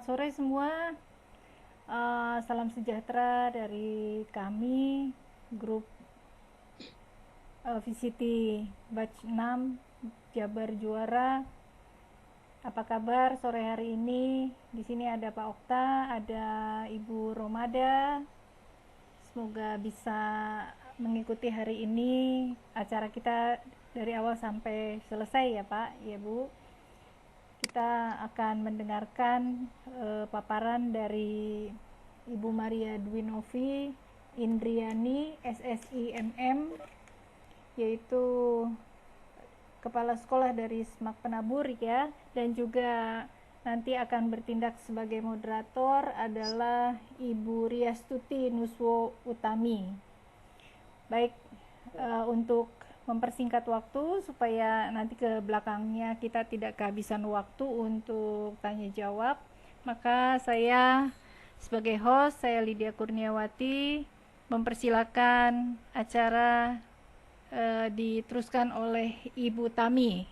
sore semua. Salam sejahtera dari kami, grup VCT Batch 6 Jabar Juara. Apa kabar sore hari ini? Di sini ada Pak Okta, ada Ibu Romada. Semoga bisa mengikuti hari ini acara kita dari awal sampai selesai ya Pak, ya Bu. Kita akan mendengarkan paparan dari Ibu Maria Dwinovi Indriani, SSIMM, yaitu Kepala Sekolah dari SMAK Penabur ya, dan juga nanti akan bertindak sebagai moderator adalah Ibu Riastuti Nuswo Utami. Baik, untuk mempersingkat waktu supaya nanti ke belakangnya kita tidak kehabisan waktu untuk tanya jawab, maka saya sebagai host, saya Lydia Kurniawati, mempersilakan acara diteruskan oleh Ibu Tami.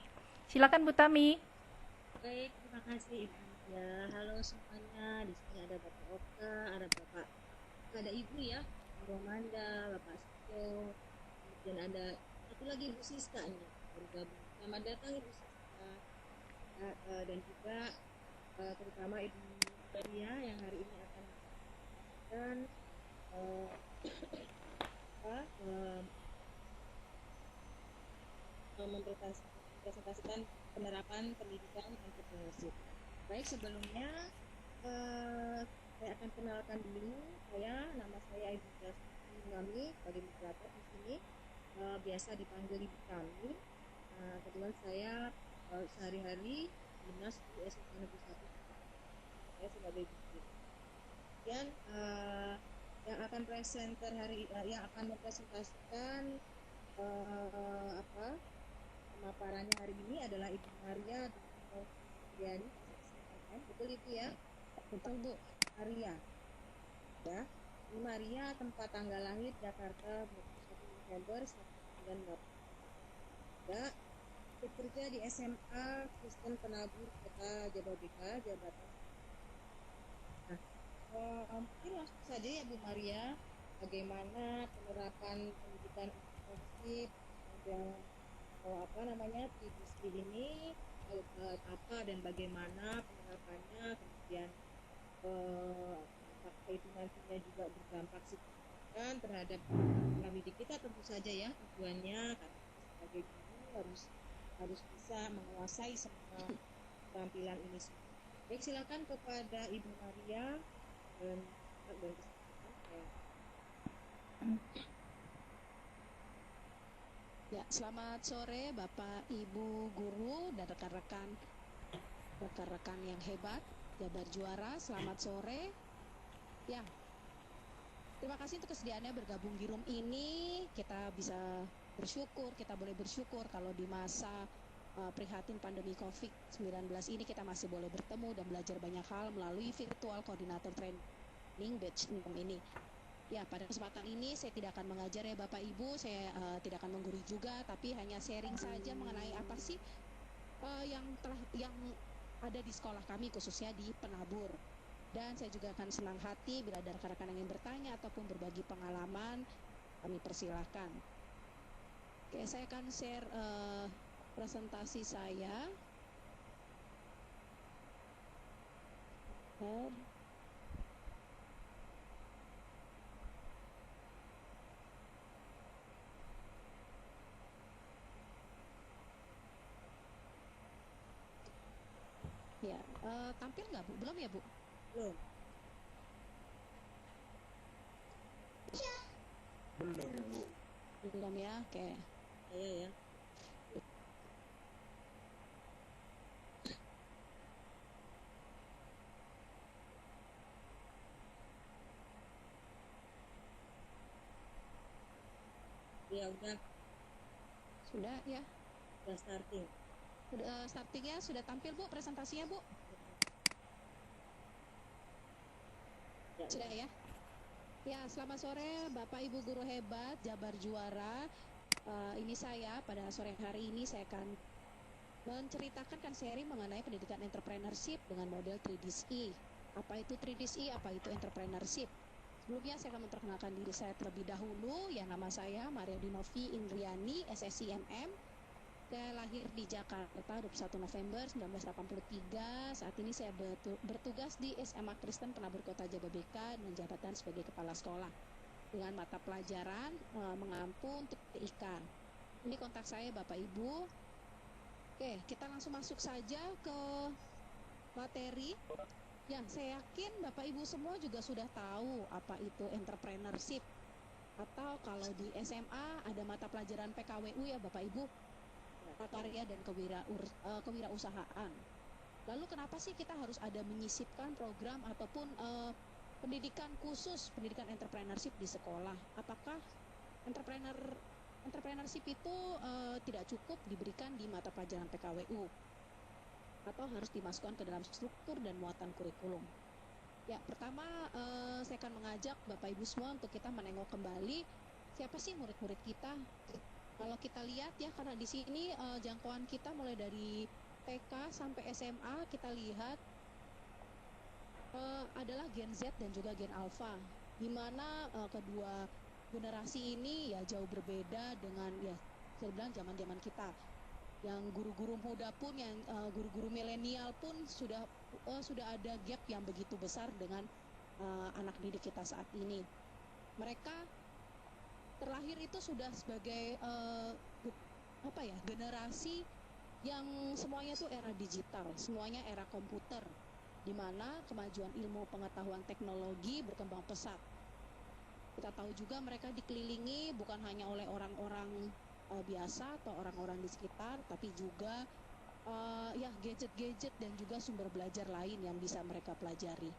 Silakan Bu Tami. Baik, terima kasih Ibu. Ya, halo semuanya. Di sini ada Bapak Oka, ada Ibu ya, Ibu Romanda, Bapak Sito, kemudian ada satu lagi Ibu Siska nih, bergabung. Selamat datang Ibu Siska. Dan juga terutama Ibu Maria yang hari ini akan dan mempresentasikan penerapan pendidikan entrepreneurship. Baik, sebelumnya saya akan kenalkan dulu. Nama saya Ibu Kami sebagai moderator di sini. Biasa dipanggil Ibu Kami. Kebetulan saya sehari-hari dinas di SMA Negeri 1. Saya sebagai guru. Kemudian yang akan mempresentasikan pemaparannya hari ini adalah Ibu Maria Dwinovi. Betul itu ya? Betul Bu, Maria. Ya, Ibu Maria, tempat tanggal lahir Jakarta 21 November 1998. Ya, bekerja di SMA Kristen Penabur Kota Jababeka, Jawa Barat. Nah, mungkin langsung saja ya Bu Maria, bagaimana penerapan pendidikan inklusif yang TDSI ini, apa dan bagaimana penerapannya, kemudian apakah itu nantinya juga berdampak signifikan terhadap didik kita, tentu saja ya tujuannya karena sebagai guru harus bisa menguasai semua keterampilan ini. Baik, silakan kepada Ibu Maria dan Ya, selamat sore Bapak, Ibu, guru, dan rekan-rekan yang hebat, Jabar Juara. Selamat sore. Ya, terima kasih untuk kesediaannya bergabung di room ini. Kita bisa bersyukur, kita boleh bersyukur kalau di masa prihatin pandemi COVID-19 ini kita masih boleh bertemu dan belajar banyak hal melalui virtual koordinator training batch 6 ini. Ya, pada kesempatan ini saya tidak akan mengajar ya Bapak Ibu, saya tidak akan menggurui juga, tapi hanya sharing saja mengenai apa sih yang ada di sekolah kami, khususnya di Penabur. Dan saya juga akan senang hati bila ada rekan-rekan yang ingin bertanya ataupun berbagi pengalaman, kami persilahkan. Oke, saya akan share presentasi saya. Ya, tampil nggak Bu? Belum ya Bu? Belum. Belum ya, oke. Iya ya. Ya udah. Sudah ya? Sudah starting. Startingnya sudah tampil Bu, presentasinya Bu? Ya, sudah ya? Ya, selamat sore Bapak Ibu guru hebat Jabar Juara. Ini saya pada sore hari ini saya akan menceritakan sharing mengenai pendidikan entrepreneurship dengan model 3DSI. Apa itu 3DSI, apa itu entrepreneurship. Sebelumnya saya akan memperkenalkan diri saya terlebih dahulu. Ya, nama saya Maria Dinovi Indriani, SSIMM. Saya lahir di Jakarta 21 November 1983. Saat ini saya bertugas di SMA Kristen Penabur Kota Jababeka dengan jabatan sebagai kepala sekolah. Dengan mata pelajaran mengampu untuk TIK. Ini kontak saya Bapak Ibu. Oke, kita langsung masuk saja ke materi. Ya, saya yakin Bapak Ibu semua juga sudah tahu apa itu entrepreneurship. Atau kalau di SMA ada mata pelajaran PKWU ya Bapak Ibu, prakarya dan kewirausahaan. Lalu kenapa sih kita harus ada menyisipkan program ataupun pendidikan khusus, pendidikan entrepreneurship di sekolah? Apakah entrepreneurship itu tidak cukup diberikan di mata pelajaran PKWU? Atau harus dimasukkan ke dalam struktur dan muatan kurikulum? Ya, pertama saya akan mengajak Bapak Ibu semua untuk kita menengok kembali siapa sih murid-murid kita. Kalau kita lihat ya, karena di sini jangkauan kita mulai dari TK sampai SMA, kita lihat adalah Gen Z dan juga Gen Alpha, di mana kedua generasi ini ya jauh berbeda dengan ya saya bilang zaman-zaman kita. Yang guru-guru muda pun, yang guru-guru milenial pun sudah ada gap yang begitu besar dengan anak didik kita saat ini. Mereka terlahir itu sudah sebagai generasi yang semuanya tuh era digital, semuanya era komputer, di mana kemajuan ilmu pengetahuan teknologi berkembang pesat. Kita tahu juga mereka dikelilingi bukan hanya oleh orang-orang biasa atau orang-orang di sekitar, tapi juga gadget-gadget dan juga sumber belajar lain yang bisa mereka pelajari.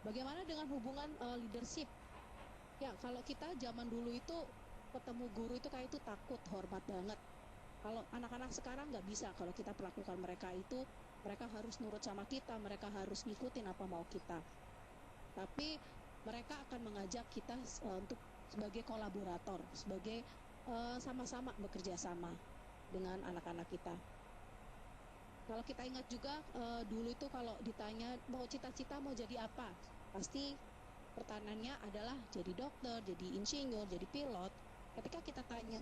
Bagaimana dengan hubungan leadership? Ya, kalau kita zaman dulu itu ketemu guru itu kayak itu takut, hormat banget. Kalau anak-anak sekarang nggak bisa. Kalau kita perlakukan mereka itu, mereka harus nurut sama kita, mereka harus ngikutin apa mau kita. Tapi mereka akan mengajak kita untuk sebagai kolaborator, sebagai sama-sama bekerja sama dengan anak-anak kita. Kalau kita ingat juga dulu itu kalau ditanya mau cita-cita mau jadi apa, pasti pertanyaannya adalah jadi dokter, jadi insinyur, jadi pilot. Ketika kita tanya,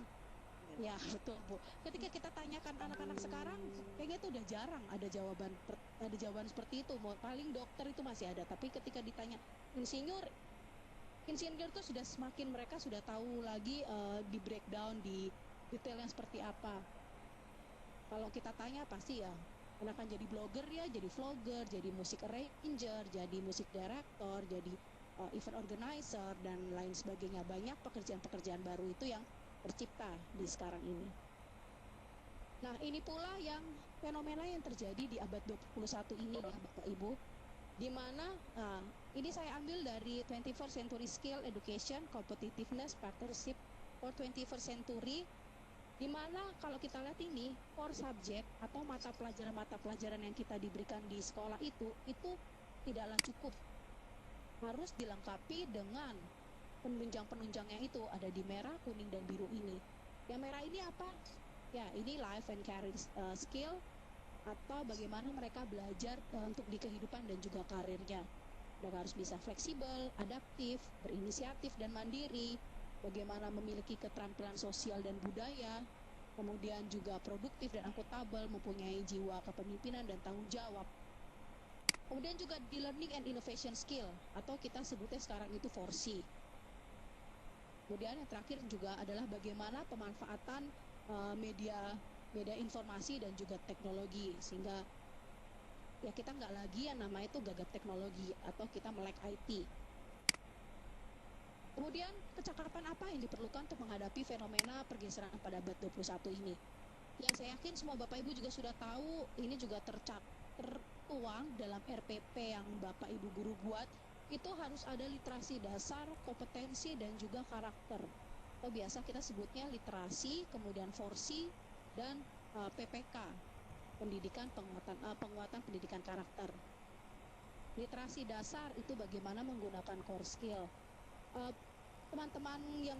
ya betul Bu. Ketika kita tanyakan anak-anak sekarang, kayaknya itu udah jarang ada jawaban seperti itu. Mau paling dokter itu masih ada, tapi ketika ditanya insinyur itu sudah semakin mereka sudah tahu lagi di breakdown di detailnya seperti apa. Kalau kita tanya pasti ya anak akan jadi blogger ya, jadi vlogger, jadi musik arranger, jadi musik director, jadi event organizer dan lain sebagainya. Banyak pekerjaan-pekerjaan baru itu yang tercipta di sekarang ini. Nah, ini pula yang fenomena yang terjadi di abad 21 ini ya Bapak Ibu, di mana ini saya ambil dari 21st Century Skill Education Competitiveness Partnership for 21st Century, di mana kalau kita lihat ini core subject atau mata pelajaran yang kita diberikan di sekolah itu tidaklah cukup, harus dilengkapi dengan penunjang-penunjangnya itu ada di merah, kuning, dan biru ini. Yang merah ini apa? Ya, ini life and career skill atau bagaimana mereka belajar untuk di kehidupan dan juga karirnya. Mereka harus bisa fleksibel, adaptif, berinisiatif, dan mandiri. Bagaimana memiliki keterampilan sosial dan budaya, kemudian juga produktif dan akuntabel, mempunyai jiwa kepemimpinan dan tanggung jawab. Kemudian juga di learning and innovation skill atau kita sebutnya sekarang itu 4C. Kemudian yang terakhir juga adalah bagaimana pemanfaatan media informasi dan juga teknologi, sehingga ya kita nggak lagi yang namanya itu gagap teknologi atau kita melek IT. Kemudian kecakapan apa yang diperlukan untuk menghadapi fenomena pergeseran pada abad 21 ini? Yang saya yakin semua Bapak Ibu juga sudah tahu, ini juga tertuang dalam RPP yang Bapak Ibu guru buat. Itu harus ada literasi dasar, kompetensi, dan juga karakter. Atau biasa kita sebutnya literasi, kemudian 4C, dan PPK, penguatan pendidikan karakter. Literasi dasar itu bagaimana menggunakan core skill. Teman-teman yang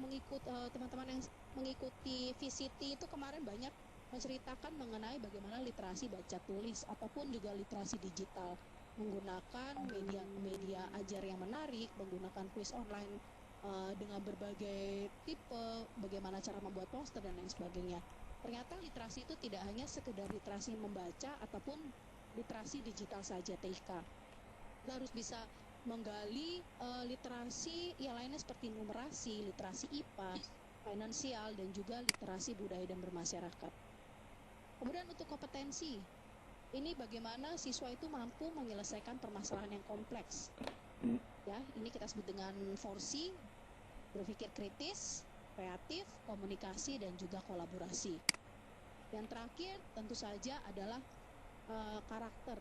mengikuti VCT itu kemarin banyak menceritakan mengenai bagaimana literasi baca tulis ataupun juga literasi digital. menggunakan media ajar yang menarik, menggunakan kuis online dengan berbagai tipe, bagaimana cara membuat poster dan lain sebagainya. Ternyata literasi itu tidak hanya sekedar literasi membaca ataupun literasi digital saja TIK. Kita harus bisa menggali literasi yang lainnya seperti numerasi, literasi IPA, finansial, dan juga literasi budaya dan bermasyarakat. Kemudian untuk kompetensi, ini bagaimana siswa itu mampu menyelesaikan permasalahan yang kompleks. Ya, ini kita sebut dengan 4C, berpikir kritis, kreatif, komunikasi, dan juga kolaborasi. Yang terakhir tentu saja adalah karakter.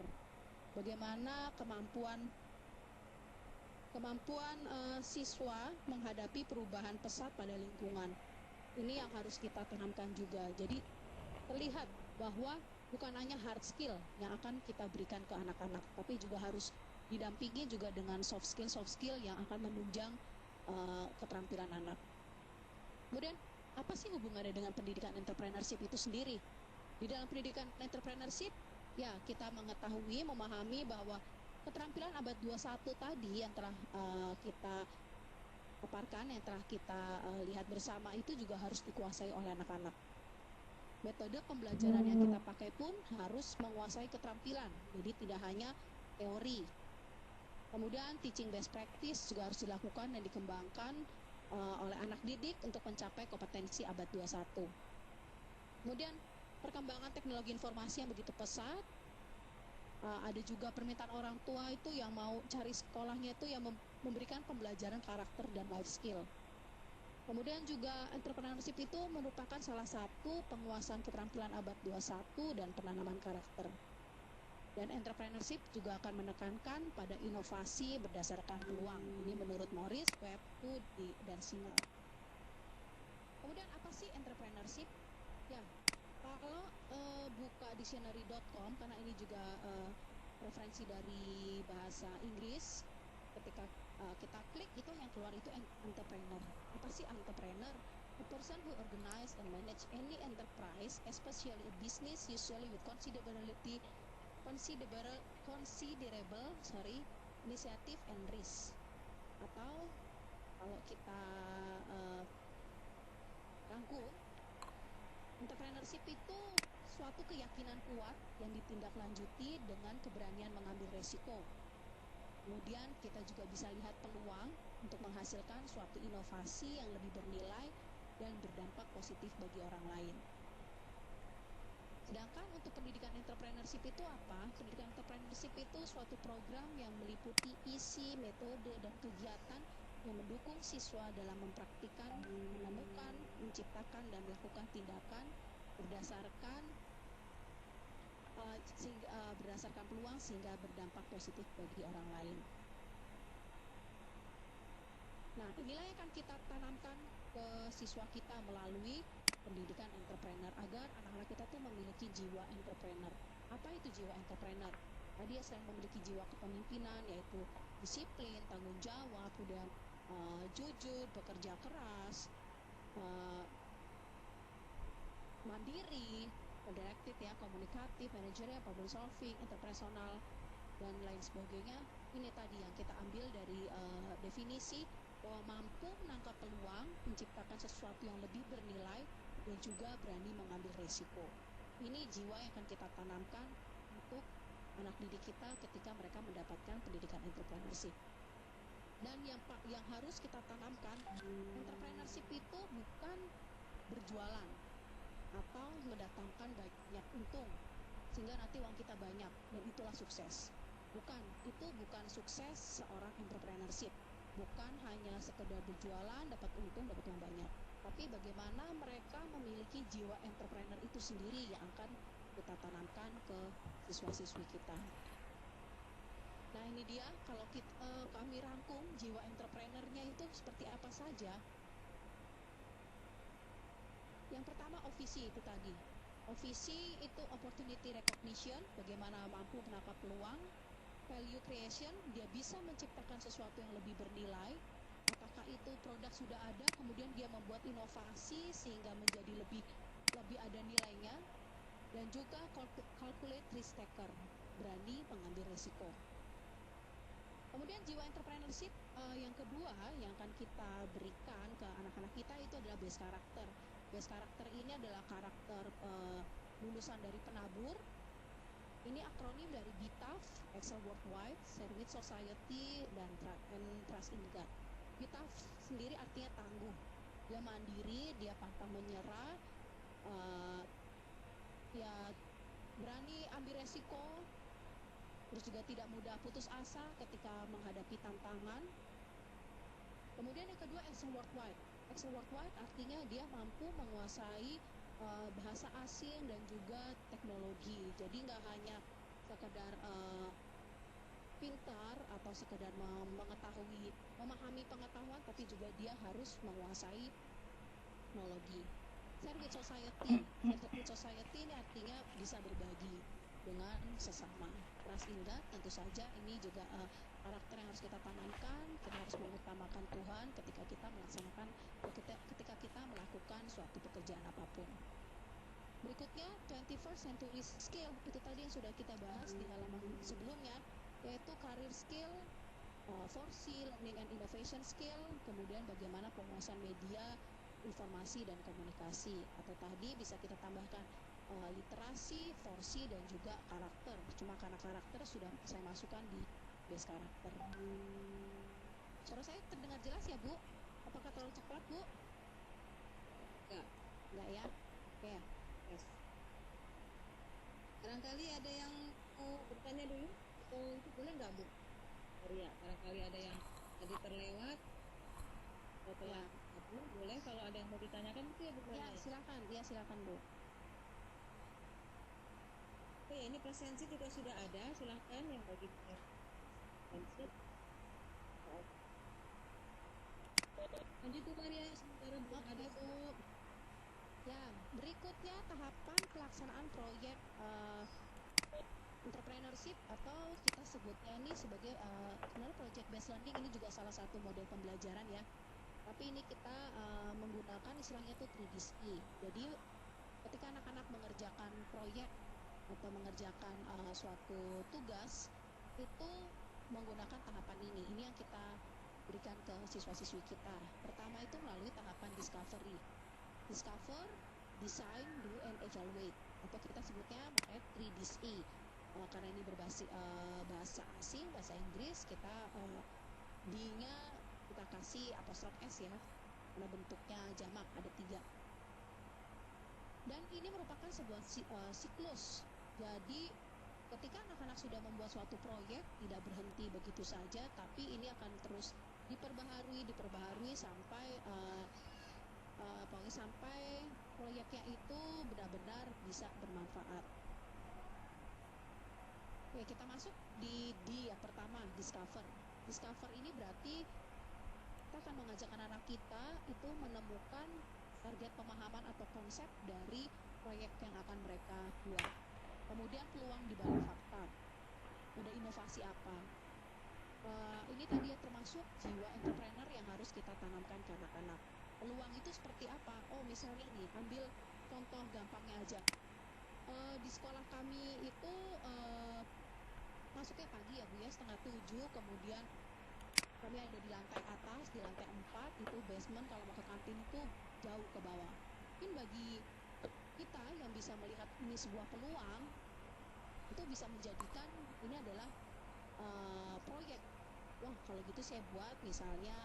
Bagaimana kemampuan siswa menghadapi perubahan pesat pada lingkungan. Ini yang harus kita tanamkan juga. Jadi terlihat bahwa bukan hanya hard skill yang akan kita berikan ke anak-anak, tapi juga harus didampingi juga dengan soft skill yang akan menunjang keterampilan anak. Kemudian apa sih hubungannya dengan pendidikan entrepreneurship itu sendiri? Di dalam pendidikan entrepreneurship, ya kita mengetahui, memahami bahwa keterampilan abad 21 tadi yang telah kita paparkan, yang telah kita lihat bersama itu juga harus dikuasai oleh anak-anak. Metode pembelajaran yang kita pakai pun harus menguasai keterampilan, jadi tidak hanya teori. Kemudian teaching best practice juga harus dilakukan dan dikembangkan oleh anak didik untuk mencapai kompetensi abad 21. Kemudian perkembangan teknologi informasi yang begitu pesat, ada juga permintaan orang tua itu yang mau cari sekolahnya itu yang memberikan pembelajaran karakter dan life skill. Kemudian juga entrepreneurship itu merupakan salah satu penguasaan keterampilan abad 21 dan penanaman karakter. Dan entrepreneurship juga akan menekankan pada inovasi berdasarkan peluang. Ini menurut Morris, Webb, Hood, dan Singer. Kemudian apa sih entrepreneurship? Ya, kalau buka dictionary.com, karena ini juga referensi dari bahasa Inggris, ketika kita klik itu yang keluar itu entrepreneur. Apa sih entrepreneur? A person who organize and manage any enterprise, especially a business, usually with considerable initiative and risk. Atau kalau kita rangkum, entrepreneurship itu suatu keyakinan kuat yang ditindaklanjuti dengan keberanian mengambil resiko. Kemudian kita juga bisa lihat peluang untuk menghasilkan suatu inovasi yang lebih bernilai dan berdampak positif bagi orang lain. Sedangkan untuk pendidikan entrepreneurship itu apa? Pendidikan entrepreneurship itu suatu program yang meliputi isi, metode, dan kegiatan yang mendukung siswa dalam mempraktikkan, menemukan, menciptakan, dan melakukan tindakan berdasarkan peluang sehingga berdampak positif bagi orang lain. Nah, inilah yang akan kita tanamkan ke siswa kita melalui pendidikan entrepreneur agar anak-anak kita tuh memiliki jiwa entrepreneur. Apa itu jiwa entrepreneur? Tadi selain memiliki jiwa kepemimpinan yaitu disiplin, tanggung jawab, kemudian jujur, bekerja keras, mandiri, direktif ya, komunikatif, manajerial, problem solving, interpersonal, dan lain sebagainya. Ini tadi yang kita ambil dari definisi bahwa mampu menangkap peluang, menciptakan sesuatu yang lebih bernilai, dan juga berani mengambil resiko. Ini jiwa yang akan kita tanamkan untuk anak didik kita ketika mereka mendapatkan pendidikan entrepreneurship. Dan yang harus kita tanamkan, entrepreneurship itu bukan berjualan atau mendatangkan banyak untung sehingga nanti uang kita banyak dan itulah sukses. Itu bukan sukses seorang entrepreneurship. Bukan hanya sekedar berjualan, dapat untung, dapat uang banyak. Tapi bagaimana mereka memiliki jiwa entrepreneur itu sendiri yang akan kita tanamkan ke siswa-siswi kita. Nah ini dia, kalau kami rangkum jiwa entrepreneurnya itu seperti apa saja. Yang pertama OVC itu tadi. OVC itu opportunity recognition, bagaimana mampu menangkap peluang. Value creation, dia bisa menciptakan sesuatu yang lebih bernilai. Apakah itu produk sudah ada, kemudian dia membuat inovasi sehingga menjadi lebih ada nilainya. Dan juga calculate risk taker, berani mengambil risiko. Kemudian jiwa entrepreneurship yang kedua yang akan kita berikan ke anak-anak kita itu adalah base karakter. Base karakter ini adalah karakter lulusan dari penabur. Ini akronim dari BITAF, Excel Worldwide, Service Society, dan Trust in God. BITAF sendiri artinya tangguh. Dia mandiri, dia pantang menyerah, ya berani ambil resiko, terus juga tidak mudah putus asa ketika menghadapi tantangan. Kemudian yang kedua, Excel Worldwide. Excel Worldwide artinya dia mampu menguasai bahasa asing dan juga teknologi. Jadi nggak hanya sekedar pintar atau sekedar memahami pengetahuan, tapi juga dia harus menguasai teknologi. Service society ini artinya bisa berbagi dengan sesama. Trust in God, tentu saja ini juga karakter yang harus kita tanamkan. Kita harus mengutamakan Tuhan ketika kita melakukan suatu pekerjaan apapun. Berikutnya, 21st century skill, itu tadi yang sudah kita bahas di halaman sebelumnya, yaitu career skill, 4C, learning and innovation skill, kemudian bagaimana penguasaan media, informasi dan komunikasi. Atau tadi bisa kita tambahkan literasi, 4C dan juga karakter. Cuma karena karakter sudah saya masukkan di base karakter. Suara saya terdengar jelas ya, Bu? Apakah terlalu cepat, Bu? Enggak ya? Oke. Yes. Barangkali ada yang mau bertanya dulu atau itu boleh nggak Bu Maria? Barangkali ada yang tadi terlewat atau telah kabur, boleh kalau ada yang mau ditanyakan itu ya Bu Maria. Ya silakan Bu. Oke, ini presensi juga sudah ada, silahkan yang bagi presensi. Lanjut Bu Maria, sementara belum ada Bu. Ya, berikutnya tahapan pelaksanaan proyek entrepreneurship atau kita sebutnya ini sebagai sebenarnya project based learning. Ini juga salah satu model pembelajaran ya. Tapi ini kita menggunakan istilahnya itu 3DSI. Jadi ketika anak-anak mengerjakan proyek atau mengerjakan suatu tugas itu menggunakan tahapan ini. Ini yang kita berikan ke siswa-siswi kita. Pertama itu melalui tahapan discovery. Discover, design, do, and evaluate. Atau kita sebutnya makanya 3DSI. Karena ini berbasis bahasa asing, bahasa Inggris, kita D-nya kita kasih apostrof S ya. Karena bentuknya jamak, ada 3. Dan ini merupakan sebuah siklus. Jadi ketika anak-anak sudah membuat suatu proyek, tidak berhenti begitu saja, tapi ini akan terus diperbaharui sampai sampai proyeknya itu benar-benar bisa bermanfaat. Oke, kita masuk di D yang pertama, discover. Discover ini berarti kita akan mengajak anak-anak kita itu menemukan target pemahaman atau konsep dari proyek yang akan mereka buat. Kemudian peluang di balik fakta. Ada inovasi apa? Ini tadi ya termasuk jiwa entrepreneur yang harus kita tanamkan ke anak-anak. Peluang itu seperti apa? Oh, misalnya nih, ambil contoh gampangnya aja. Di sekolah kami itu masuknya pagi ya Bu ya, 6:30, kemudian kami ada di lantai atas, di lantai 4 itu basement, kalau mau ke kantin itu jauh ke bawah. Mungkin bagi kita yang bisa melihat ini sebuah peluang, itu bisa menjadikan ini adalah proyek. Wah, kalau gitu saya buat misalnya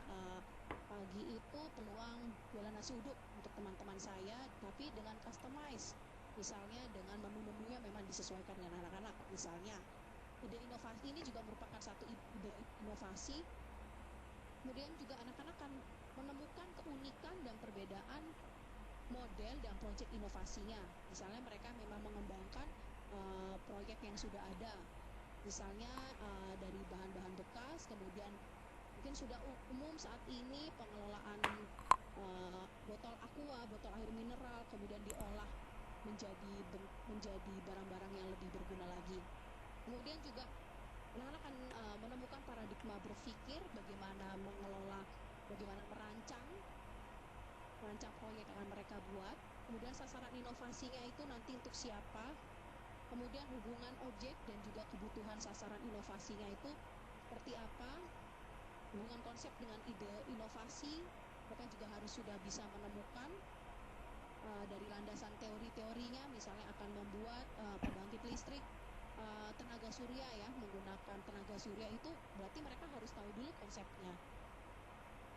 pagi itu peluang jualan nasi uduk untuk teman-teman saya, tapi dengan customize. Misalnya dengan menu-menunya memang disesuaikan dengan anak-anak. Misalnya, ide inovasi ini juga merupakan satu ide inovasi. Kemudian juga anak-anak akan menemukan keunikan dan perbedaan model dan proyek inovasinya. Misalnya mereka memang mengembangkan proyek yang sudah ada. Misalnya dari bahan-bahan bekas, kemudian mungkin sudah umum saat ini pengelolaan botol aqua, botol air mineral, kemudian diolah menjadi barang-barang yang lebih berguna lagi. Kemudian juga anak-anak akan menemukan paradigma berpikir, bagaimana mengelola, bagaimana merancang proyek yang akan mereka buat. Kemudian sasaran inovasinya itu nanti untuk siapa, kemudian hubungan objek dan juga kebutuhan sasaran inovasinya itu seperti apa, hubungan konsep dengan ide inovasi, mereka juga harus sudah bisa menemukan dari landasan teori-teorinya, misalnya akan membuat pembangkit listrik tenaga surya ya, menggunakan tenaga surya itu berarti mereka harus tahu dulu konsepnya.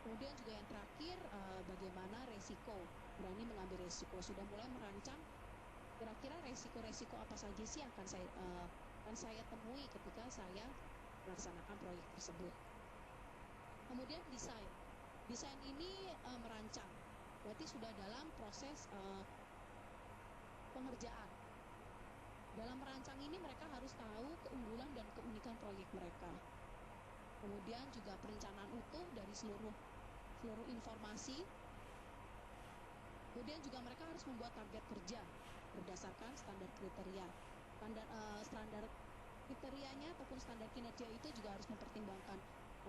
Kemudian juga yang terakhir, bagaimana resiko, berani mengambil resiko, sudah mulai merancang kira-kira resiko-resiko apa saja sih yang akan saya temui ketika saya melaksanakan proyek tersebut. Kemudian desain ini merancang, berarti sudah dalam proses pengerjaan. Dalam merancang ini mereka harus tahu keunggulan dan keunikan proyek mereka. Kemudian juga perencanaan utuh dari seluruh informasi. Kemudian juga mereka harus membuat target kerja berdasarkan standar kriteria. Standar kriterianya ataupun standar kinerja itu juga harus mempertimbangkan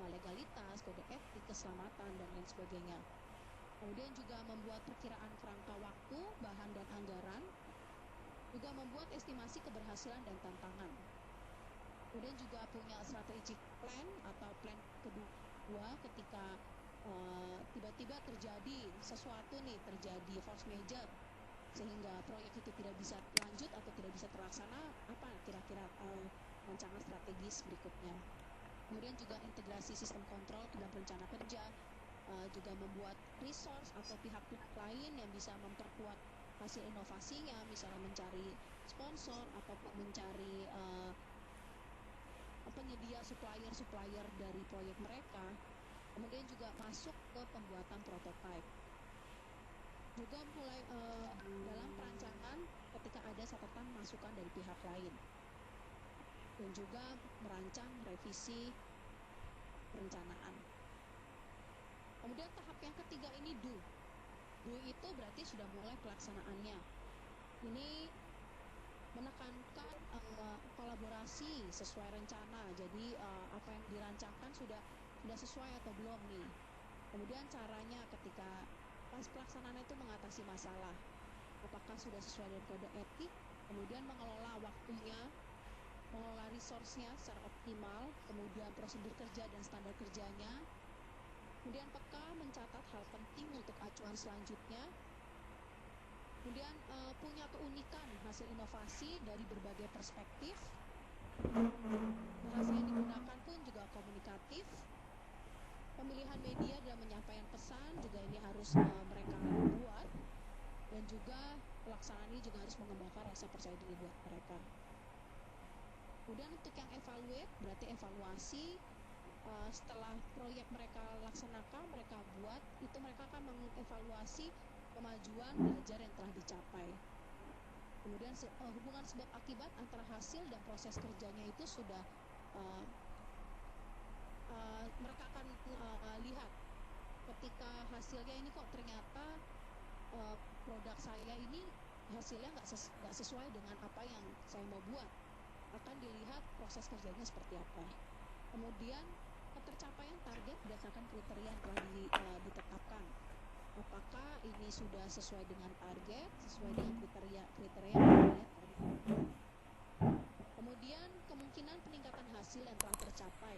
legalitas, kode etik, keselamatan, dan lain sebagainya. Kemudian juga membuat perkiraan kerangka waktu, bahan, dan anggaran. Juga membuat estimasi keberhasilan dan tantangan. Kemudian juga punya strategic plan atau plan kedua ketika tiba-tiba terjadi sesuatu nih, terjadi force majeure sehingga proyek itu tidak bisa lanjut atau tidak bisa terlaksana, apa kira-kira rancangan strategis berikutnya. Kemudian juga integrasi sistem kontrol ke dalam rencana kerja, juga membuat resource atau pihak-pihak lain yang bisa memperkuat hasil inovasinya, misalnya mencari sponsor ataupun mencari penyedia supplier dari proyek mereka. Kemudian juga masuk ke pembuatan prototipe. Juga mulai dalam perancangan ketika ada catatan masukan dari pihak lain. Dan juga merancang revisi perencanaan. Kemudian tahap yang ketiga ini do. Do itu berarti sudah mulai pelaksanaannya. Ini menekankan kolaborasi sesuai rencana. Jadi apa yang dirancangkan sudah sesuai atau belum nih. Kemudian caranya ketika pas pelaksanaan itu mengatasi masalah. Apakah sudah sesuai dengan kode etik? Kemudian mengelola waktunya, mengelola resource-nya secara optimal, kemudian prosedur kerja dan standar kerjanya. Kemudian peka mencatat hal penting untuk acuan selanjutnya. Kemudian punya keunikan hasil inovasi dari berbagai perspektif. Bahasa yang digunakan pun juga komunikatif. Pemilihan media dalam menyampaikan pesan juga ini harus mereka buat. Dan juga pelaksanaan ini juga harus mengembangkan rasa percaya diri buat mereka. Kemudian untuk yang evaluate, berarti evaluasi setelah proyek mereka laksanakan, mereka buat, itu mereka akan mengevaluasi kemajuan belajar yang telah dicapai. Kemudian hubungan sebab akibat antara hasil dan proses kerjanya itu sudah mereka akan lihat ketika hasilnya ini kok ternyata produk saya ini hasilnya nggak sesuai dengan apa yang saya mau buat, akan dilihat proses kerjanya seperti apa. Kemudian ketercapaian target berdasarkan kriteria yang telah ditetapkan. Apakah ini sudah sesuai dengan target, sesuai dengan kriteria yang dilihat. Kemudian kemungkinan peningkatan hasil yang telah tercapai.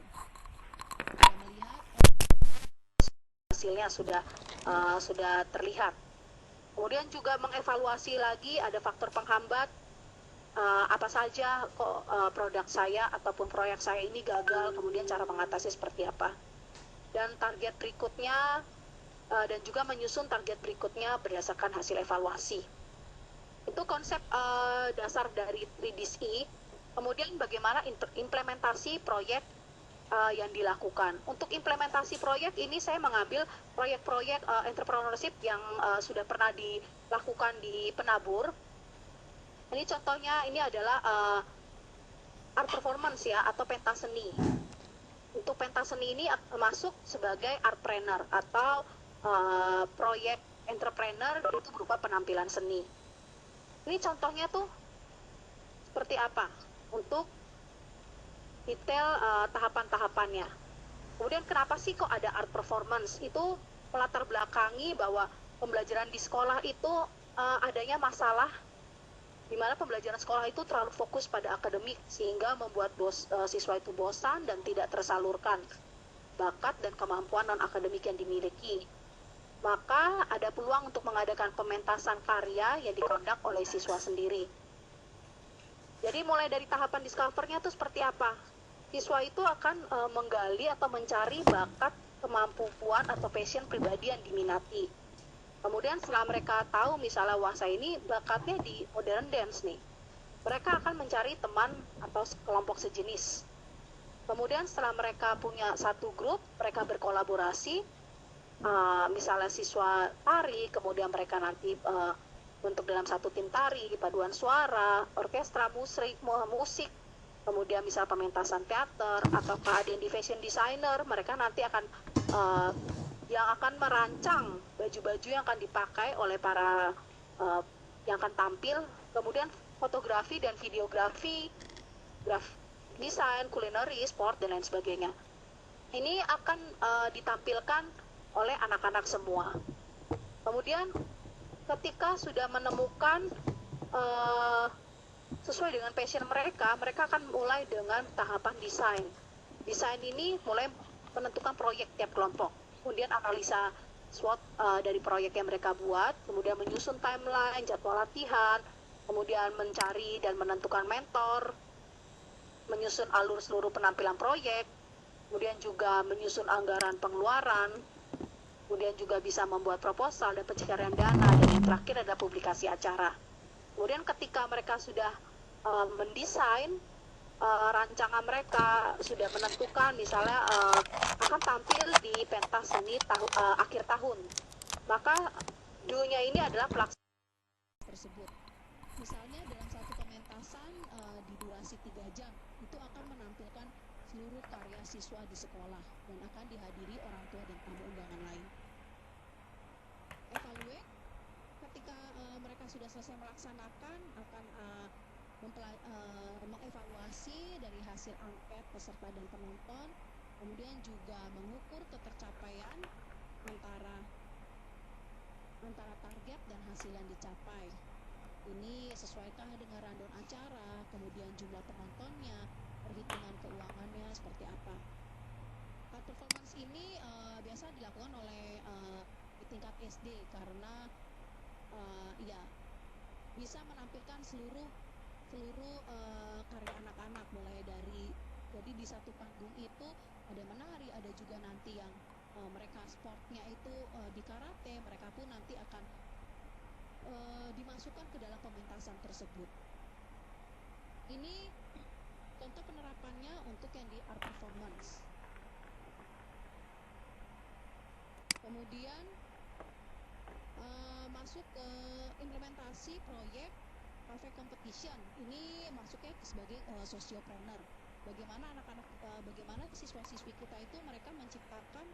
Kita melihat hasilnya sudah terlihat. Kemudian juga mengevaluasi lagi ada faktor penghambat, apa saja kok produk saya ataupun proyek saya ini gagal, kemudian cara mengatasi seperti apa. Dan target berikutnya dan juga menyusun target berikutnya berdasarkan hasil evaluasi. Itu konsep dasar dari 3DSI. Kemudian bagaimana implementasi proyek yang dilakukan. Untuk implementasi proyek ini saya mengambil proyek-proyek entrepreneurship yang sudah pernah dilakukan di Penabur. Ini contohnya, ini adalah art performance ya, atau pentas seni. Untuk pentas seni ini masuk sebagai artpreneur atau proyek entrepreneur, itu berupa penampilan seni. Ini contohnya tuh seperti apa untuk detail tahapan-tahapannya. Kemudian kenapa sih kok ada art performance? Itu melatar belakangi bahwa pembelajaran di sekolah itu adanya masalah di mana pembelajaran sekolah itu terlalu fokus pada akademik sehingga membuat siswa itu bosan dan tidak tersalurkan bakat dan kemampuan non-akademik yang dimiliki. Maka ada peluang untuk mengadakan pementasan karya yang dikondak oleh siswa sendiri. Jadi mulai dari tahapan discovernya itu seperti apa? Siswa itu akan menggali atau mencari bakat, kemampuan atau passion pribadi yang diminati. Kemudian setelah mereka tahu misalnya wah saya ini bakatnya di modern dance nih, mereka akan mencari teman atau kelompok sejenis. Kemudian setelah mereka punya satu grup, mereka berkolaborasi, misalnya siswa tari, kemudian mereka nanti bentuk dalam satu tim tari, paduan suara, orkestra, musik, kemudian misal pementasan teater, atau keadaan di fashion designer, mereka nanti akan yang akan merancang baju-baju yang akan dipakai oleh para yang akan tampil, kemudian fotografi dan videografi, desain, kulineri, sport, dan lain sebagainya. Ini akan ditampilkan oleh anak-anak semua. Kemudian ketika sudah menemukan sesuai dengan passion mereka, mereka akan mulai dengan tahapan desain. Desain ini mulai menentukan proyek tiap kelompok, kemudian analisa SWOT dari proyek yang mereka buat, kemudian menyusun timeline, jadwal latihan, kemudian mencari dan menentukan mentor, menyusun alur seluruh penampilan proyek, kemudian juga menyusun anggaran pengeluaran, kemudian juga bisa membuat proposal dan pencarian dana, dan yang terakhir adalah publikasi acara. Kemudian ketika mereka sudah mendesain rancangan, mereka sudah menentukan misalnya akan tampil di pentas seni akhir tahun, maka dulunya ini adalah pelaksanaan tersebut. Misalnya dalam satu pementasan di durasi 3 jam itu akan menampilkan seluruh karya siswa di sekolah dan akan dihadiri orang tua dan tamu undangan lain. Evaluate ketika mereka sudah selesai melaksanakan akan mengevaluasi dari hasil angket peserta dan penonton, kemudian juga mengukur ketercapaian antara target dan hasil yang dicapai. Ini sesuaikah dengan rundown acara, kemudian jumlah penontonnya, perhitungan keuangannya seperti apa. High performance ini biasa dilakukan oleh di tingkat SD karena ya bisa menampilkan seluruh karya anak-anak, mulai dari jadi di satu panggung itu ada menari, ada juga nanti yang mereka sportnya itu di karate, mereka pun nanti akan dimasukkan ke dalam pementasan tersebut. Ini contoh penerapannya untuk yang di art performance. Kemudian masuk ke implementasi proyek cafe competition. Ini masuknya sebagai sociopreneur. Bagaimana siswa-siswi kita itu mereka menciptakan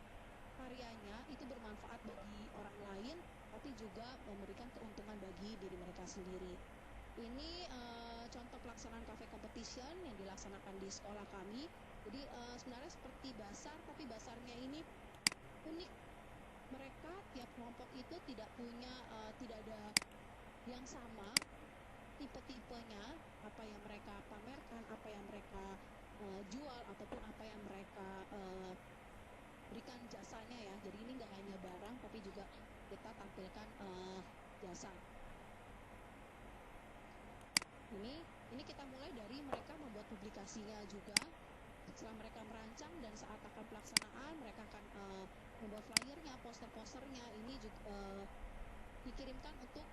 karyanya itu bermanfaat bagi orang lain, tapi juga memberikan keuntungan bagi diri mereka sendiri. Ini contoh pelaksanaan cafe competition yang dilaksanakan di sekolah kami. Jadi sebenarnya seperti basar, tapi basarnya ini unik. Mereka tiap kelompok itu tidak ada yang sama tipe-tipenya, apa yang mereka pamerkan, apa yang mereka jual, ataupun apa yang mereka berikan jasanya ya. Jadi ini nggak hanya barang, tapi juga kita tampilkan jasa. Ini kita mulai dari mereka membuat publikasinya juga. Setelah mereka merancang dan saat akan pelaksanaan, mereka akan membuat flyernya, poster-posternya. Ini juga dikirimkan untuk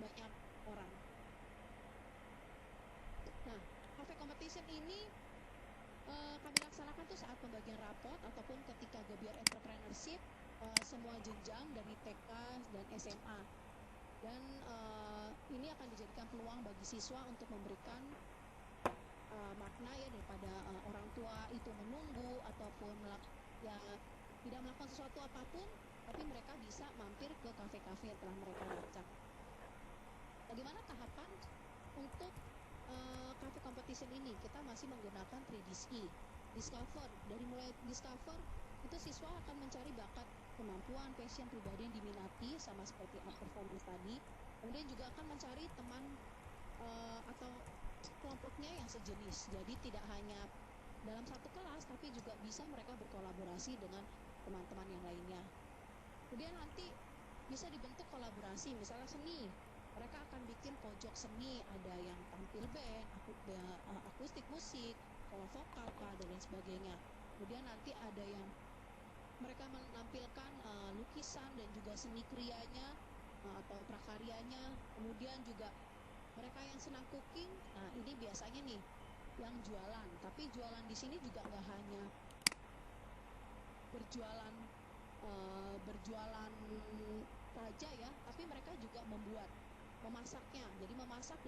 banyak orang. Nah, cafe competition ini kami laksanakan tuh saat pembagian rapot ataupun ketika Gebiar Entrepreneurship semua jenjang dari TK dan SMA. Dan ini akan dijadikan peluang bagi siswa untuk memberikan makna ya, daripada orang tua itu menunggu ataupun tidak melakukan sesuatu apapun, tapi mereka bisa mampir ke kafe-kafe yang telah mereka rancang. Bagaimana tahapan untuk cafe competition ini? Kita masih menggunakan 3DSI. Discover, dari mulai discover itu siswa akan mencari bakat, kemampuan, passion pribadi yang diminati sama seperti art performance tadi. Kemudian juga akan mencari teman atau kelompoknya yang sejenis. Jadi tidak hanya dalam satu kelas, tapi juga bisa mereka berkolaborasi dengan teman-teman yang lainnya. Kemudian nanti bisa dibentuk kolaborasi, misalnya seni. Mereka akan bikin pojok seni, ada yang tampil band, akustik musik, kalau vokal kah, dan lain sebagainya. Kemudian nanti ada yang mereka menampilkan lukisan dan juga seni krianya atau prakaryanya. Kemudian juga mereka yang senang cooking, nah ini biasanya nih yang jualan. Tapi jualan di sini juga nggak hanya berjualan berjualan saja ya, tapi mereka juga memasaknya. Jadi memasak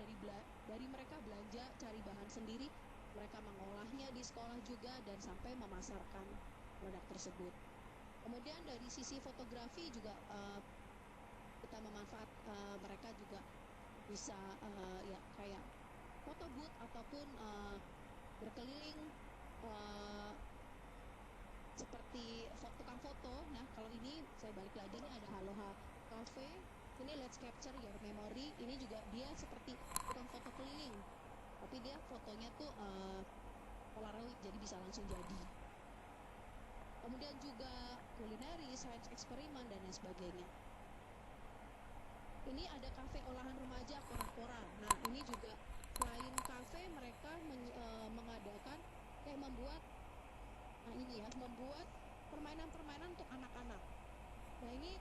dari mereka belanja cari bahan sendiri, mereka mengolahnya di sekolah juga dan sampai memasarkan produk tersebut. Kemudian dari sisi fotografi juga kita mereka juga bisa ya kayak foto booth ataupun berkeliling seperti tukang foto. Nah kalau ini saya balik lagi, ini ada Aloha Cafe, ini Let's Capture Your Memory. Ini juga dia seperti tukang foto keliling, tapi dia fotonya tuh Polaroid, jadi bisa langsung jadi. Kemudian juga kulineri, science eksperimen, dan lain sebagainya. Ini ada kafe olahan remaja Kora-Kora. Nah ini juga selain kafe, mereka mengadakan membuat permainan-permainan untuk anak-anak. Nah ini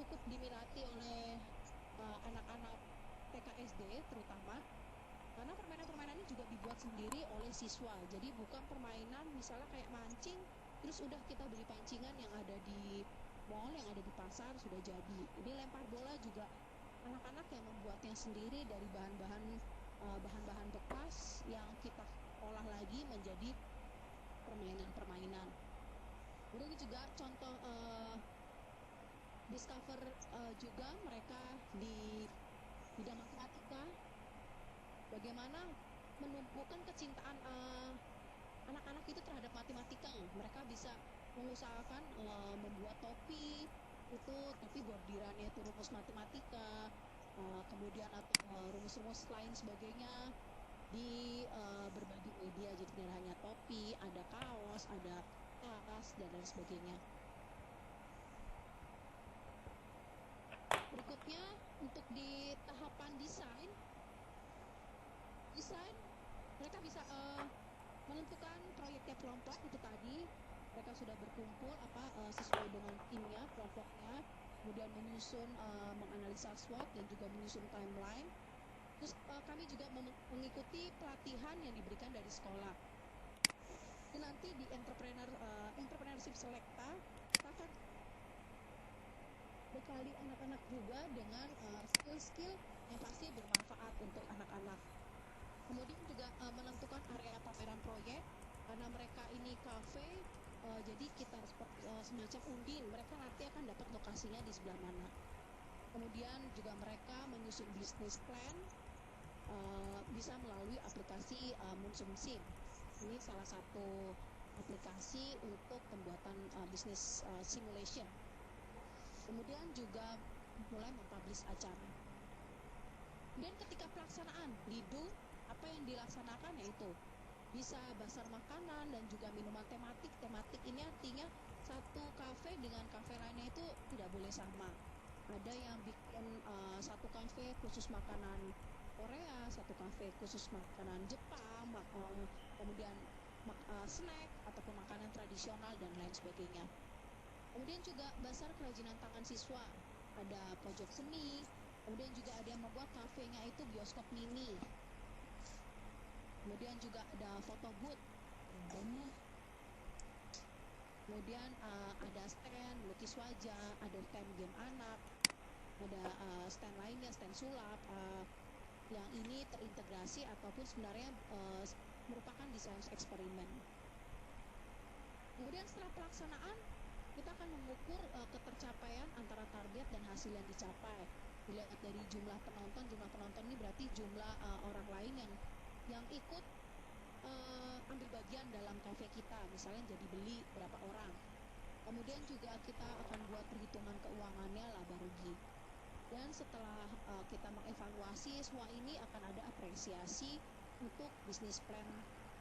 cukup diminati oleh anak-anak TK SD terutama, karena permainan-permainan ini juga dibuat sendiri oleh siswa. Jadi bukan permainan misalnya kayak mancing, terus udah kita beli pancingan yang ada di mall, yang ada di pasar, sudah jadi. Ini lempar bola juga anak-anak yang membuatnya sendiri dari bahan-bahan bekas yang kita olah lagi menjadi permainan-permainan. Kemudian juga contoh discover juga mereka di bidang matematika, bagaimana menumbuhkan kecintaan anak-anak itu terhadap matematika. Mereka bisa mengusahakan membuat topi itu, tapi bordirannya itu rumus matematika, kemudian rumus-rumus lain sebagainya di berbagai media. Jadi tidak hanya topi, ada kaos, ada tas, dan lain sebagainya. Berikutnya untuk di tahapan desain mereka bisa menentukan proyek tiap kelompok. Itu tadi mereka sudah berkumpul sesuai dengan timnya, kelompoknya, kemudian menyusun menganalisa SWOT dan juga menyusun timeline. Terus kami juga mengikuti pelatihan yang diberikan dari sekolah. Dan nanti di entrepreneurship selecta kita akan bekali anak-anak juga dengan skill-skill yang pasti bermanfaat untuk anak-anak. Kemudian juga menentukan area pameran proyek, karena mereka ini kafe, jadi kita semacam unding, mereka nanti akan dapat lokasinya di sebelah mana. Kemudian juga mereka menyusun business plan, bisa melalui aplikasi Munsum-Sim. Ini salah satu aplikasi untuk pembuatan business simulation. Kemudian juga mulai mempublish acara. Dan ketika pelaksanaan lidu, apa yang dilaksanakan yaitu bisa bazar makanan dan juga minuman tematik. Tematik ini artinya satu kafe dengan kafe lainnya itu tidak boleh sama. Ada yang bikin satu kafe khusus makanan Korea, satu kafe khusus makanan Jepang, kemudian snack ataupun makanan tradisional dan lain sebagainya. Kemudian juga bazar kerajinan tangan siswa, ada pojok seni, kemudian juga ada yang membuat kafenya itu bioskop mini. Kemudian juga ada foto booth, kemudian ada stand lukis wajah, ada stand game anak, ada stand lainnya, stand sulap, yang ini terintegrasi ataupun sebenarnya merupakan desain eksperimen. Kemudian setelah pelaksanaan, kita akan mengukur ketercapaian antara target dan hasil yang dicapai. Dilihat dari jumlah penonton ini berarti jumlah orang lain yang ikut ambil bagian dalam kafe kita, misalnya jadi beli berapa orang. Kemudian juga kita akan buat perhitungan keuangannya, laba rugi. Dan setelah kita mengevaluasi semua ini, akan ada apresiasi untuk bisnis plan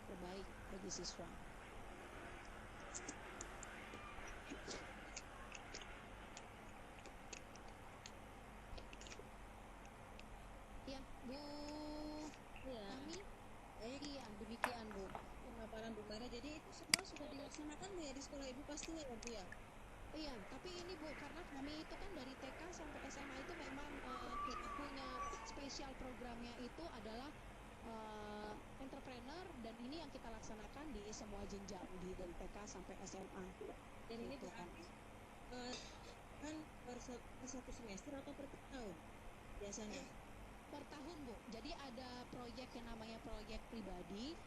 terbaik bagi siswa. Ya, Bu Iya, Ami, baik. iya demikian Bu. Pemaparan Bu Maria. Jadi itu semua sudah dilaksanakan Bu ya di sekolah Ibu pastinya ya Bu ya? Iya, tapi ini Bu, karena kami itu kan dari TK sampai SMA itu memang kita punya spesial programnya itu adalah entrepreneur, dan ini yang kita laksanakan di semua jenjang dari TK sampai SMA. Dan ini Gitu kan. berarti eh, kan per satu semester atau per tahun biasanya? Per tahun Bu, jadi ada proyek yang namanya proyek pribadi.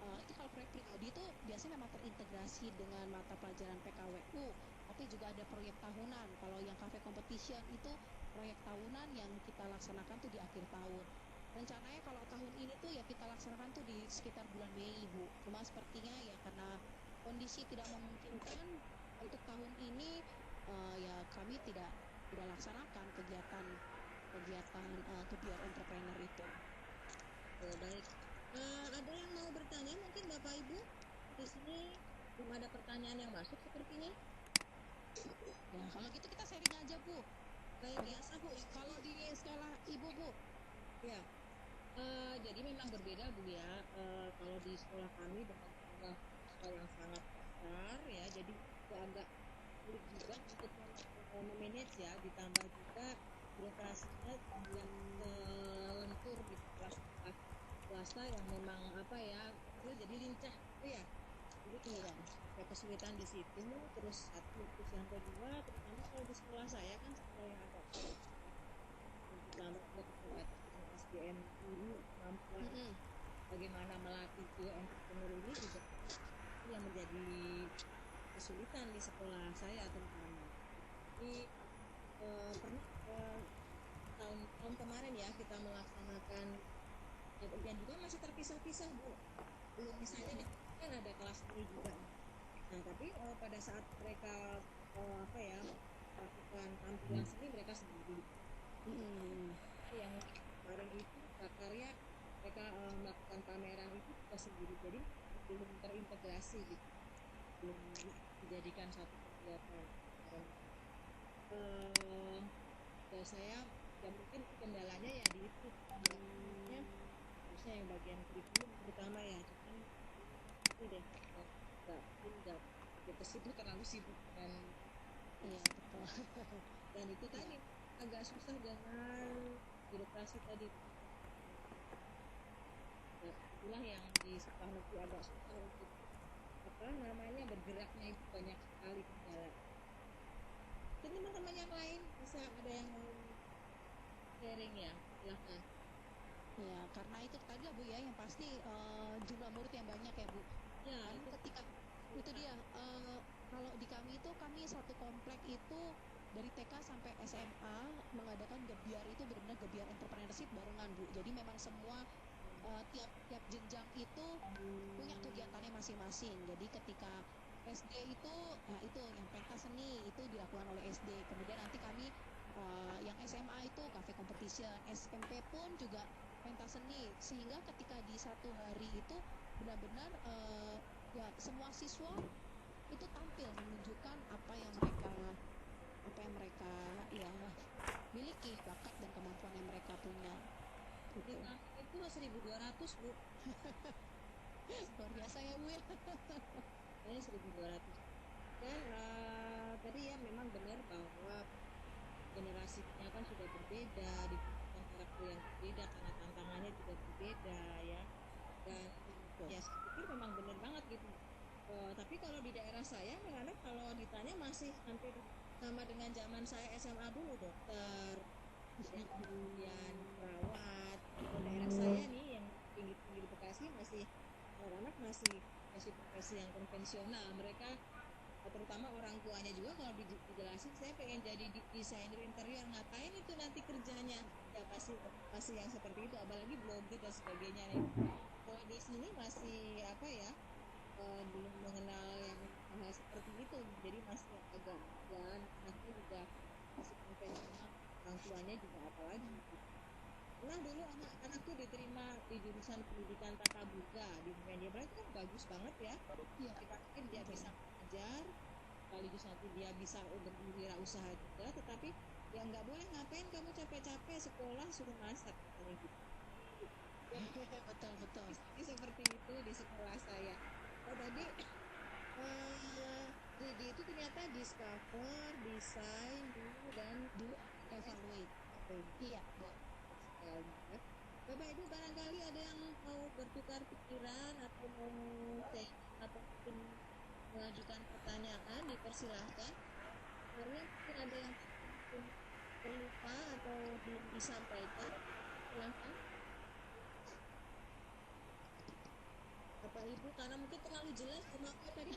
Itu kalau proyek pribadi itu biasanya memang terintegrasi dengan mata pelajaran PKWU, tapi juga ada proyek tahunan. Kalau yang cafe competition itu proyek tahunan yang kita laksanakan tuh di akhir tahun. Rencananya kalau tahun ini tuh ya kita laksanakan tuh di sekitar bulan Mei Bu. Cuma sepertinya ya karena kondisi tidak memungkinkan untuk tahun ini, ya kami tidak laksanakan kegiatan to be an entrepreneur itu. Baik. Ada yang mau bertanya mungkin Bapak Ibu? Di sini belum ada pertanyaan yang masuk sepertinya. Ya, kalau gitu kita sharing aja Bu. Kayak biasa Bu. Kalau di sekolah Ibu Bu, Ya. Jadi memang berbeda Bu ya. Kalau di sekolah kami dengan jumlah siswa yang sangat besar ya, jadi agak sulit juga untuk memanage ya, ditambah juga birokrasinya yang lentur di kelas swasta yang memang apa ya, itu jadi lincah itu ya. Jadi ada kesulitan di situ. Terus satu, terus yang kedua, terutama kalau di sekolah saya kan sekolah yang agak ditambah keterbatasan SDM guru, kemampuan bagaimana melatih dua entrepreneur ini juga yang menjadi kesulitan di sekolah saya terutama. Jadi pernah tahun kemarin ya kita melaksanakan, dan juga masih terpisah-pisah Bu. Belum misalnya nih kan ada kelas ini juga. Nah tapi pada saat mereka apa ya melakukan tampilan seni mereka sendiri. Yang kemarin itu prakarya mereka melakukan pameran itu juga sendiri, jadi belum terintegrasi gitu, belum dijadikan satu kegiatan. Ya saya ya mungkin kendalanya ya di itu harusnya yang bagian kurikulum terutama ya, cuman itu deh nggak gitu sibuk, terlalu sibuk dan iya betul. dan itu tadi agak susah dengan birokrasi tadi. Ya, itulah yang di sekolah negeri agak susah untuk apa namanya bergeraknya, itu banyak sekali kendala. Dan teman-teman yang lain bisa ada yang mau sharing ya, silahkan. Ya, karena itu tadi lah Bu ya, yang pasti jumlah murid yang banyak ya Bu. Ya Karena itu ketika itu dia, kalau di kami itu kami satu komplek itu dari TK sampai SMA mengadakan gebiar, itu benar-benar gebiar entrepreneurship barengan Bu. Jadi memang semua tiap jenjang itu punya kegiatannya masing-masing. Jadi ketika SD itu, nah itu yang pentas seni itu dilakukan oleh SD. Kemudian nanti kami yang SMA itu cafe competition, SMP pun juga pentas seni. Sehingga ketika di satu hari itu benar-benar ya semua siswa itu tampil menunjukkan apa yang mereka ya miliki, bakat dan kemampuan yang mereka punya. di Gitu. kami itu 1.200 Bu. Luar biasa ya Bu ya. Saya 1.200. Dan tadi ya memang benar bahwa generasinya kan sudah berbeda, dibutuhkan karakter yang berbeda karena tantangannya juga berbeda ya. Dan ya saya pikir memang benar banget gitu. Tapi kalau di daerah saya anak-anak kalau ditanya masih hampir sama dengan zaman saya SMA dulu, dokter, kemudian perawat. Kalau daerah saya nih yang tinggi-tinggi di Bekasi masih anak-anak masih profesi yang konvensional. Mereka terutama orang tuanya juga kalau dijelasin saya pengen jadi desainer interior, ngapain itu nanti kerjanya, ya pasti yang seperti itu, apalagi blogger dan sebagainya. Nah, kalau di sini masih apa ya, belum mengenal yang hal seperti itu, jadi masih agak dan anaknya juga masih konvensional. orang tuanya juga apalagi gitu. Pernah dulu anak-anak tuh diterima di jurusan pendidikan tata boga di media itu kan bagus banget ya. Iya. Kita pikir dia bisa mengajar, sekaligus nanti dia bisa berwirausaha juga, tetapi ya nggak boleh, ngapain kamu capek-capek sekolah suruh masak katanya gitu. Betul. Jadi seperti itu di sekolah saya. Oh tadi Didi itu ternyata discover, desain, dulu dan Do evaluate. Iya, Bu. sekali ya. Bapak Ibu barangkali ada yang mau bertukar pikiran atau mau sharing atau mungkin mengajukan pertanyaan, dipersilahkan. Maria mungkin ada yang mungkin terlupa atau belum disampaikan, silahkan. Bapak Ibu karena mungkin terlalu jelas sama aku tadi.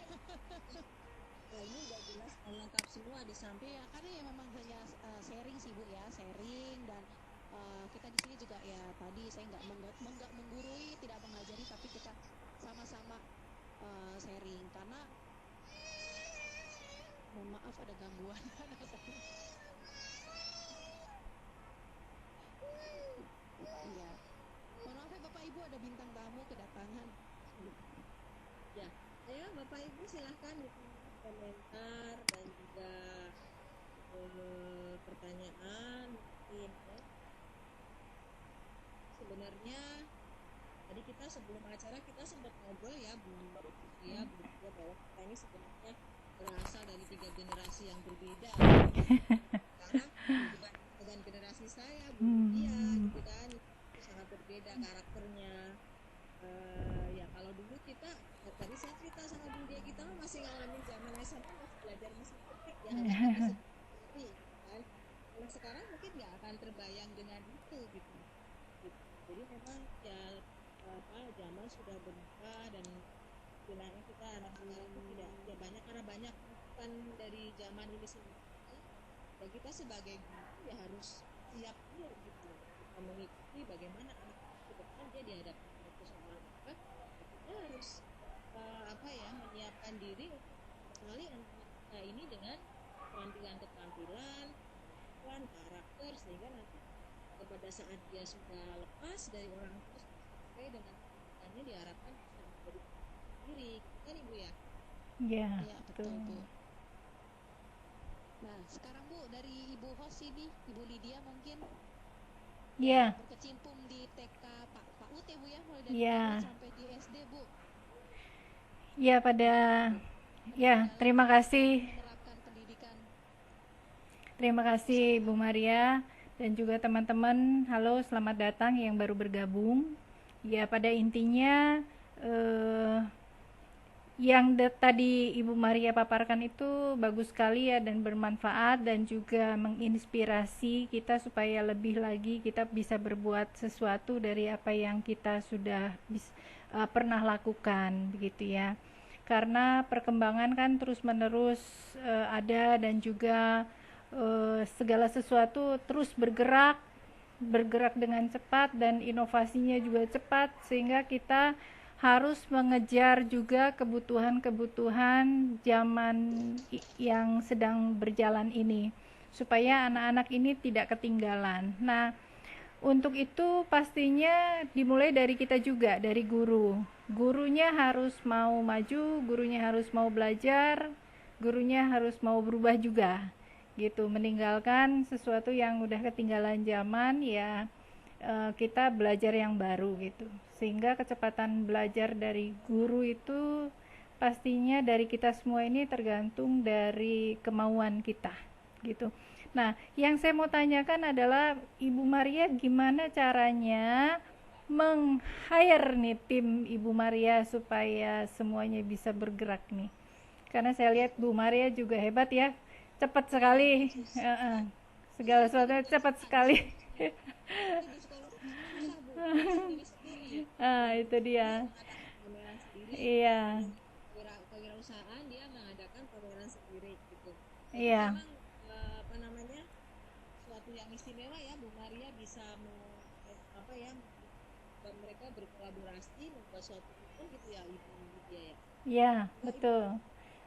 Nah ini udah jelas dan lengkap semua disampaikan. Iya, karena ya memang hanya sharing sih Bu ya, sharing dan kita di sini juga ya tadi saya nggak menggurui, tidak mengajari, tapi kita sama-sama sharing karena mohon maaf ada gangguan anak saya. Iya. Mohon maaf ya Bapak Ibu, ada bintang tamu kedatangan. Ya, Bapak Ibu silahkan ditulis komentar dan juga pertanyaan mungkin ya. Sebenarnya tadi kita sebelum acara kita sempat ngobrol ya Bu ya, bahwa kita ini sebenarnya berasal dari 3 generasi yang berbeda. Karena dengan generasi saya Bu Dia gitu kan, itu sangat berbeda karakternya. Ya kalau dulu kita tadi saya cerita sama Bu Dia, kita masih ngalamin zaman SMA, masih belajar mesin ketik ya, harus pakai sendiri kan. Kalau sekarang mungkin nggak akan terbayang dengan itu gitu. Jadi memang ya zaman sudah berubah dan istilahnya kita anak sekarang itu tidak banyak, karena banyak kan dari zaman ini sendiri. Dan kita sebagai guru ya harus siap dulu gitu, kita mengikuti bagaimana anak ke depan dia dihadapkan dengan persoalan apa, kita harus menyiapkan diri untuk mengenali anak kita ini dengan keterampilan karakter, sehingga nanti pada saat dia sudah lepas dari orang tua sampai dengan pendidikannya diharapkan bisa menjadi diri kan Ibu ya. Ya, Iya, betul Bu. Nah sekarang Bu dari Ibu host ini, Ibu Lydia mungkin Ya, berkecimpung di TK Pak UT Bu ya, mulai dari Ya. TK sampai di SD Bu. ya terima kasih. Menerapkan pendidikan. Terima kasih Bu Maria dan juga teman-teman. Halo, selamat datang yang baru bergabung. Ya, pada intinya yang tadi Ibu Maria paparkan itu bagus sekali ya dan bermanfaat dan juga menginspirasi kita supaya lebih lagi kita bisa berbuat sesuatu dari apa yang kita sudah pernah lakukan begitu ya. Karena perkembangan kan terus-menerus ada dan juga segala sesuatu terus bergerak dengan cepat dan inovasinya juga cepat, sehingga kita harus mengejar juga kebutuhan-kebutuhan zaman yang sedang berjalan ini supaya anak-anak ini tidak ketinggalan. Nah, untuk itu pastinya dimulai dari kita juga, dari guru. Gurunya harus mau maju, gurunya harus mau belajar, gurunya harus mau berubah juga gitu, meninggalkan sesuatu yang udah ketinggalan zaman ya. Kita belajar yang baru gitu, sehingga kecepatan belajar dari guru itu pastinya dari kita semua ini tergantung dari kemauan kita gitu. Nah, yang saya mau tanyakan adalah Ibu Maria, gimana caranya meng-hire nih tim Ibu Maria supaya semuanya bisa bergerak nih, karena saya lihat Bu Maria juga hebat ya, cepat sekali, segala sesuatu cepat sekali. Itu dia. Iya. Kewirausahaan dia mengadakan pameran sendiri gitu. Iya. Memang suatu yang istimewa ya, Bu Maria bisa dan mereka berkolaborasi membuat suatu event gitu ya Ibu Lydia ya. Iya, betul.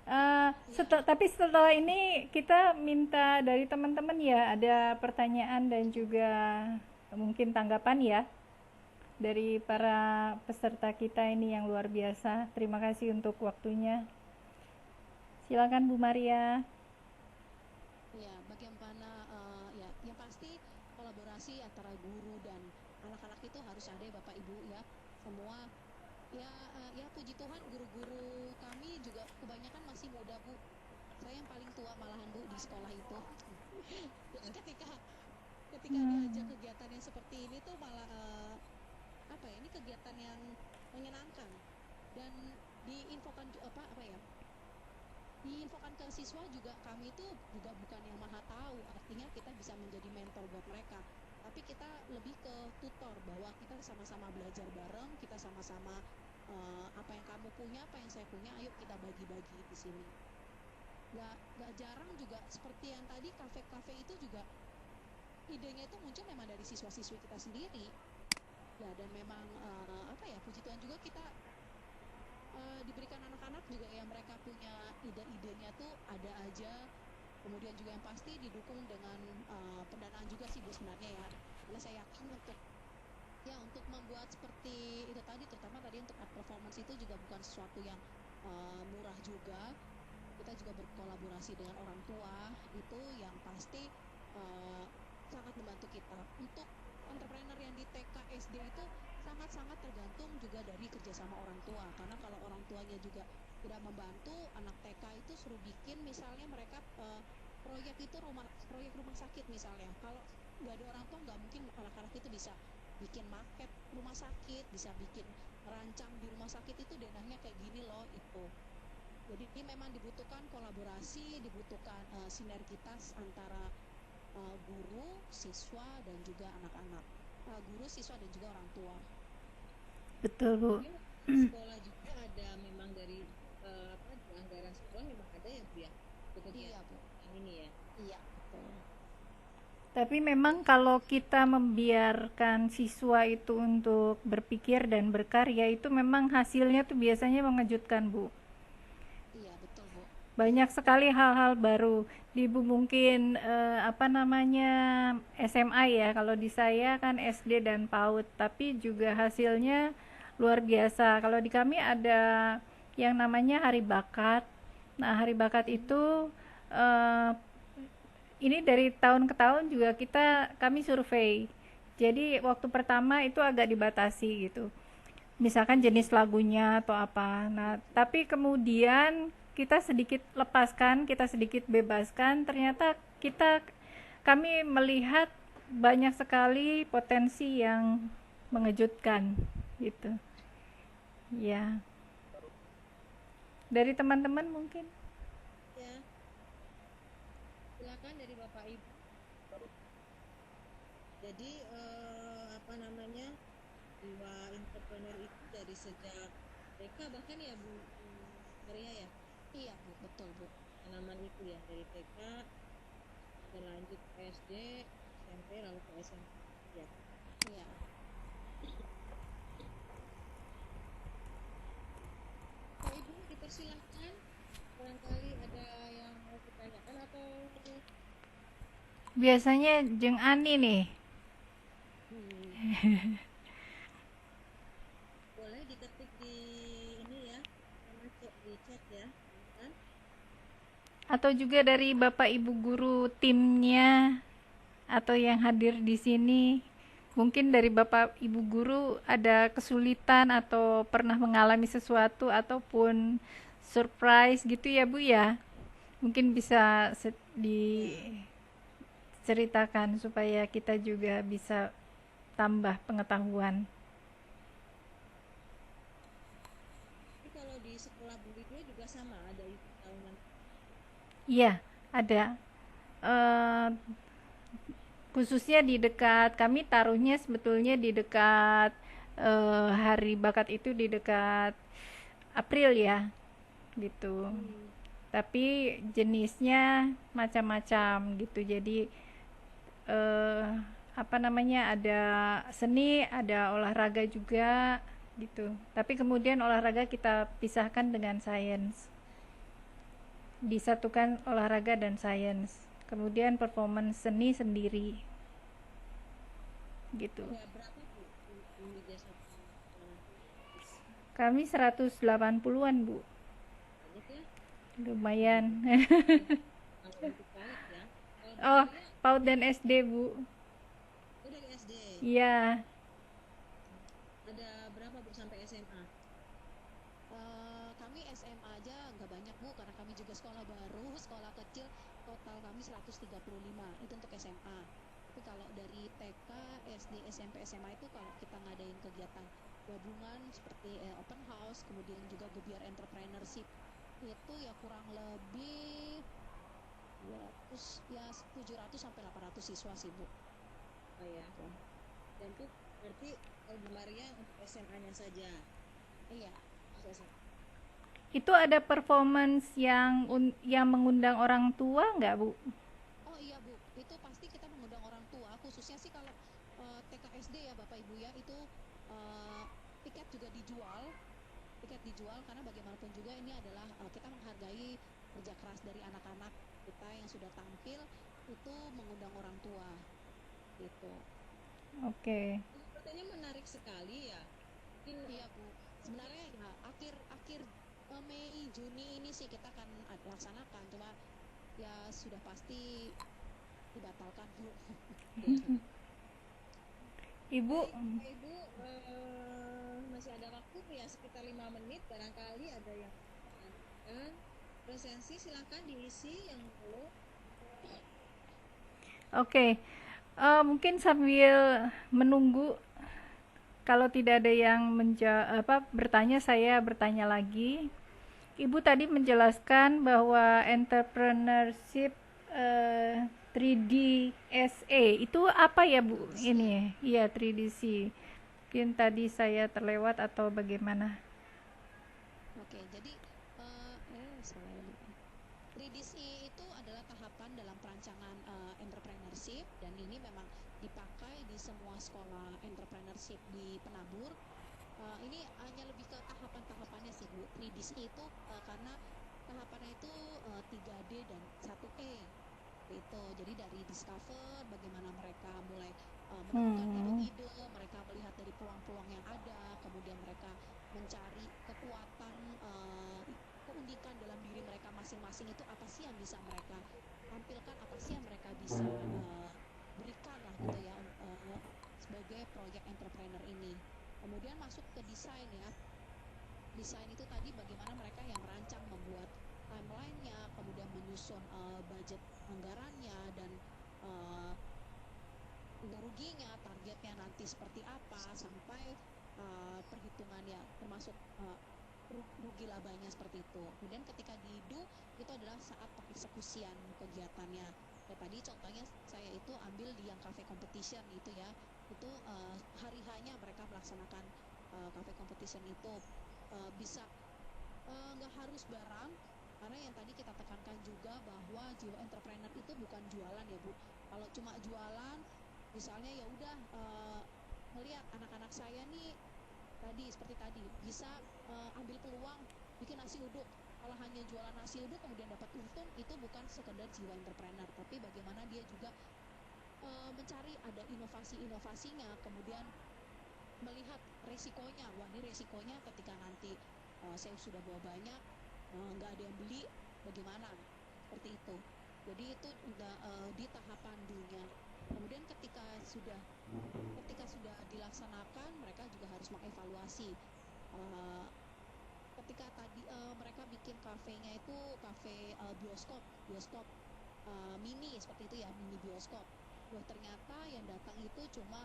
Tapi setelah ini kita minta dari teman-teman ya, ada pertanyaan dan juga mungkin tanggapan ya dari para peserta kita ini yang luar biasa. Terima kasih untuk waktunya. Silakan Bu Maria. Ya, bagaimana ya, yang pasti kolaborasi antara guru dan anak-anak itu harus ada ya Bapak Ibu ya. Semua ya ya puji Tuhan guru-guru kami juga kebanyakan masih muda Bu. Saya yang paling tua malahan Bu di sekolah itu. ketika ketika diajak kegiatan yang seperti ini tuh malah apa ya, ini kegiatan yang menyenangkan dan diinfokan apa ya, diinfokan ke siswa juga. Kami itu juga bukan yang maha tahu, artinya kita bisa menjadi mentor buat mereka, tapi kita lebih ke tutor, bahwa kita sama-sama belajar bareng, kita sama-sama apa yang kamu punya, apa yang saya punya, ayo kita bagi-bagi di sini. Gak jarang juga seperti yang tadi kafe-kafe itu juga idenya itu muncul memang dari siswa-siswi kita sendiri ya, dan memang apa ya, puji Tuhan juga kita diberikan anak-anak juga yang mereka punya ide-idenya tuh ada aja. Kemudian juga yang pasti didukung dengan pendanaan juga sih Bu sebenarnya ya, karena saya yakin untuk membuat seperti itu tadi, terutama tadi untuk art performance itu juga bukan sesuatu yang murah juga. Kita juga berkolaborasi dengan orang tua, itu yang pasti sangat membantu kita. Untuk entrepreneur yang di TK SD itu sangat-sangat tergantung juga dari kerjasama orang tua, karena kalau orang tuanya juga tidak membantu, anak TK itu suruh bikin misalnya mereka proyek rumah sakit misalnya, kalau nggak ada orang tua nggak mungkin anak-anak itu bisa bikin maket rumah sakit, bisa bikin rancang di rumah sakit itu denahnya kayak gini loh itu. Jadi ini memang dibutuhkan kolaborasi, dibutuhkan sinergitas antara guru, siswa, dan juga anak-anak. Guru, siswa, dan juga orang tua. Betul Bu. Sekolah juga ada memang dari di anggaran sekolah memang ada ya Bu ya, untuk Iya Bu. yang ini ya. Iya betul. Tapi memang kalau kita membiarkan siswa itu untuk berpikir dan berkarya, itu memang hasilnya tuh biasanya mengejutkan Bu. Iya betul Bu. Banyak sekali hal-hal baru. Ibu mungkin SMA ya, kalau di saya kan SD dan PAUD, tapi juga hasilnya luar biasa. Kalau di kami ada yang namanya Hari Bakat. Nah, Hari Bakat itu ini dari tahun ke tahun juga kami survei. Jadi waktu pertama itu agak dibatasi gitu, misalkan jenis lagunya atau apa. Nah, tapi kemudian kita sedikit lepaskan, kita sedikit bebaskan, ternyata kami melihat banyak sekali potensi yang mengejutkan gitu ya. Dari teman-teman mungkin Ya, silakan dari Bapak Ibu. Jadi jiwa entrepreneur itu dari sejak TK bahkan ya Bu Maria ya, Iya Bu, betul Bu. tanaman itu ya dari TK berlanjut ke SD, SMP, lalu ke SMP ya. Iya. Bapak Ibu dipersilahkan, barangkali ada yang mau ditanyakan atau biasanya Jeng Ani nih. boleh diketik di ini ya, sama di chat ya, kan? Atau juga dari Bapak Ibu guru timnya atau yang hadir di sini. Mungkin dari Bapak Ibu guru ada kesulitan atau pernah mengalami sesuatu ataupun surprise gitu ya Bu ya. Mungkin bisa diceritakan supaya kita juga bisa tambah pengetahuan. Tapi kalau di sekolah Bu Lydia juga sama, ada itu tahunan. Iya, ada. Khususnya di dekat, kami taruhnya sebetulnya di dekat Hari Bakat itu di dekat April ya, gitu. Tapi jenisnya macam-macam gitu. Jadi ada seni, ada olahraga juga gitu. Tapi kemudian olahraga kita pisahkan dengan sains. disatukan olahraga dan sains. Kemudian performance seni sendiri gitu. Ada berapa Bu di desa sekolah? Kami 180-an, Bu. Banyak ya? Lumayan. Kalau untuk PAUD ya. Kalau Bu Oh, Maria, PAUD dan SD, Bu. oh dari SD. Iya. Ada berapa Bu sampai SMA? Kami SMA aja nggak banyak Bu, karena kami juga sekolah baru, sekolah kecil. Total kami 135 itu untuk SMA. Tapi kalau dari TK, SD, SMP, SMA itu kalau kita ngadain kegiatan gabungan seperti open house, kemudian juga gebiar entrepreneurship, itu ya kurang lebih 200, ya 700 sampai 800 siswa sih Bu. Oh ya. Dan itu berarti kalau Bu Maria untuk SMA-nya saja. Iya. Untuk SMA. Itu ada performance yang mengundang orang tua nggak, Bu? Oh iya Bu, itu pasti kita mengundang orang tua, khususnya sih kalau TK SD ya Bapak Ibu ya, itu eh, tiket juga dijual karena bagaimanapun juga ini adalah kita menghargai kerja keras dari anak-anak kita yang sudah tampil, itu mengundang orang tua gitu. Oke. Ini sepertinya menarik sekali ya. Mungkin Iya Bu, sebenarnya ya akhir Mei Juni ini sih kita akan laksanakan, cuma ya sudah pasti dibatalkan Bu. Ibu, baik, Ibu, masih ada waktu ya sekitar 5 menit, barangkali ada yang pertanyaan. Presensi silakan diisi yang belum. oke. Mungkin sambil menunggu, kalau tidak ada yang bertanya, saya bertanya lagi. Ibu tadi menjelaskan bahwa entrepreneurship 3DSA itu apa ya, Bu? Ini, iya 3DC. Mungkin tadi saya terlewat atau bagaimana? Oke, jadi salah ya, Bu. 3DC itu adalah tahapan dalam perancangan entrepreneurship, dan ini memang dipakai di semua sekolah entrepreneurship di Penabur. Ini hanya lebih ke tahapan-tahapannya sih Bu. 3DC itu karena tahapannya itu 3D dan 1E itu. Jadi dari discover bagaimana mereka mulai menemukan ide-ide, mereka melihat dari peluang-peluang yang ada, kemudian mereka mencari kekuatan, keunikan dalam diri mereka masing-masing, itu apa sih yang bisa mereka tampilkan, apa sih yang mereka bisa berikan lah gitu ya sebagai proyek entrepreneur ini. Kemudian masuk ke desain ya. Desain itu tadi bagaimana mereka yang merancang, membuat timeline-nya, kemudian menyusun budget anggarannya, dan untung ruginya, targetnya nanti seperti apa, sampai perhitungan ya, termasuk rugi labanya seperti itu. Kemudian ketika didu, itu adalah saat pengeksekusian kegiatannya. Ya, tadi contohnya saya itu ambil di yang cafe competition itu ya, itu hari hanya mereka melaksanakan cafe competition itu bisa nggak harus barang, karena yang tadi kita tekankan juga bahwa jiwa entrepreneur itu bukan jualan ya Bu. Kalau cuma jualan, misalnya ya udah melihat anak-anak saya nih tadi seperti tadi bisa ambil peluang bikin nasi uduk. Kalau hanya jualan nasi uduk kemudian dapat untung, itu bukan sekedar jiwa entrepreneur, tapi bagaimana dia juga mencari ada inovasi-inovasinya, kemudian melihat resikonya. Wah, ini resikonya ketika nanti saya sudah bawa banyak, nggak ada yang beli, bagaimana? Seperti itu. Jadi itu udah di tahapan dunia. Kemudian ketika sudah dilaksanakan, mereka juga harus mengevaluasi. Ketika tadi mereka bikin kafenya itu kafe bioskop mini seperti itu ya, mini bioskop. Loh, ternyata yang datang itu cuma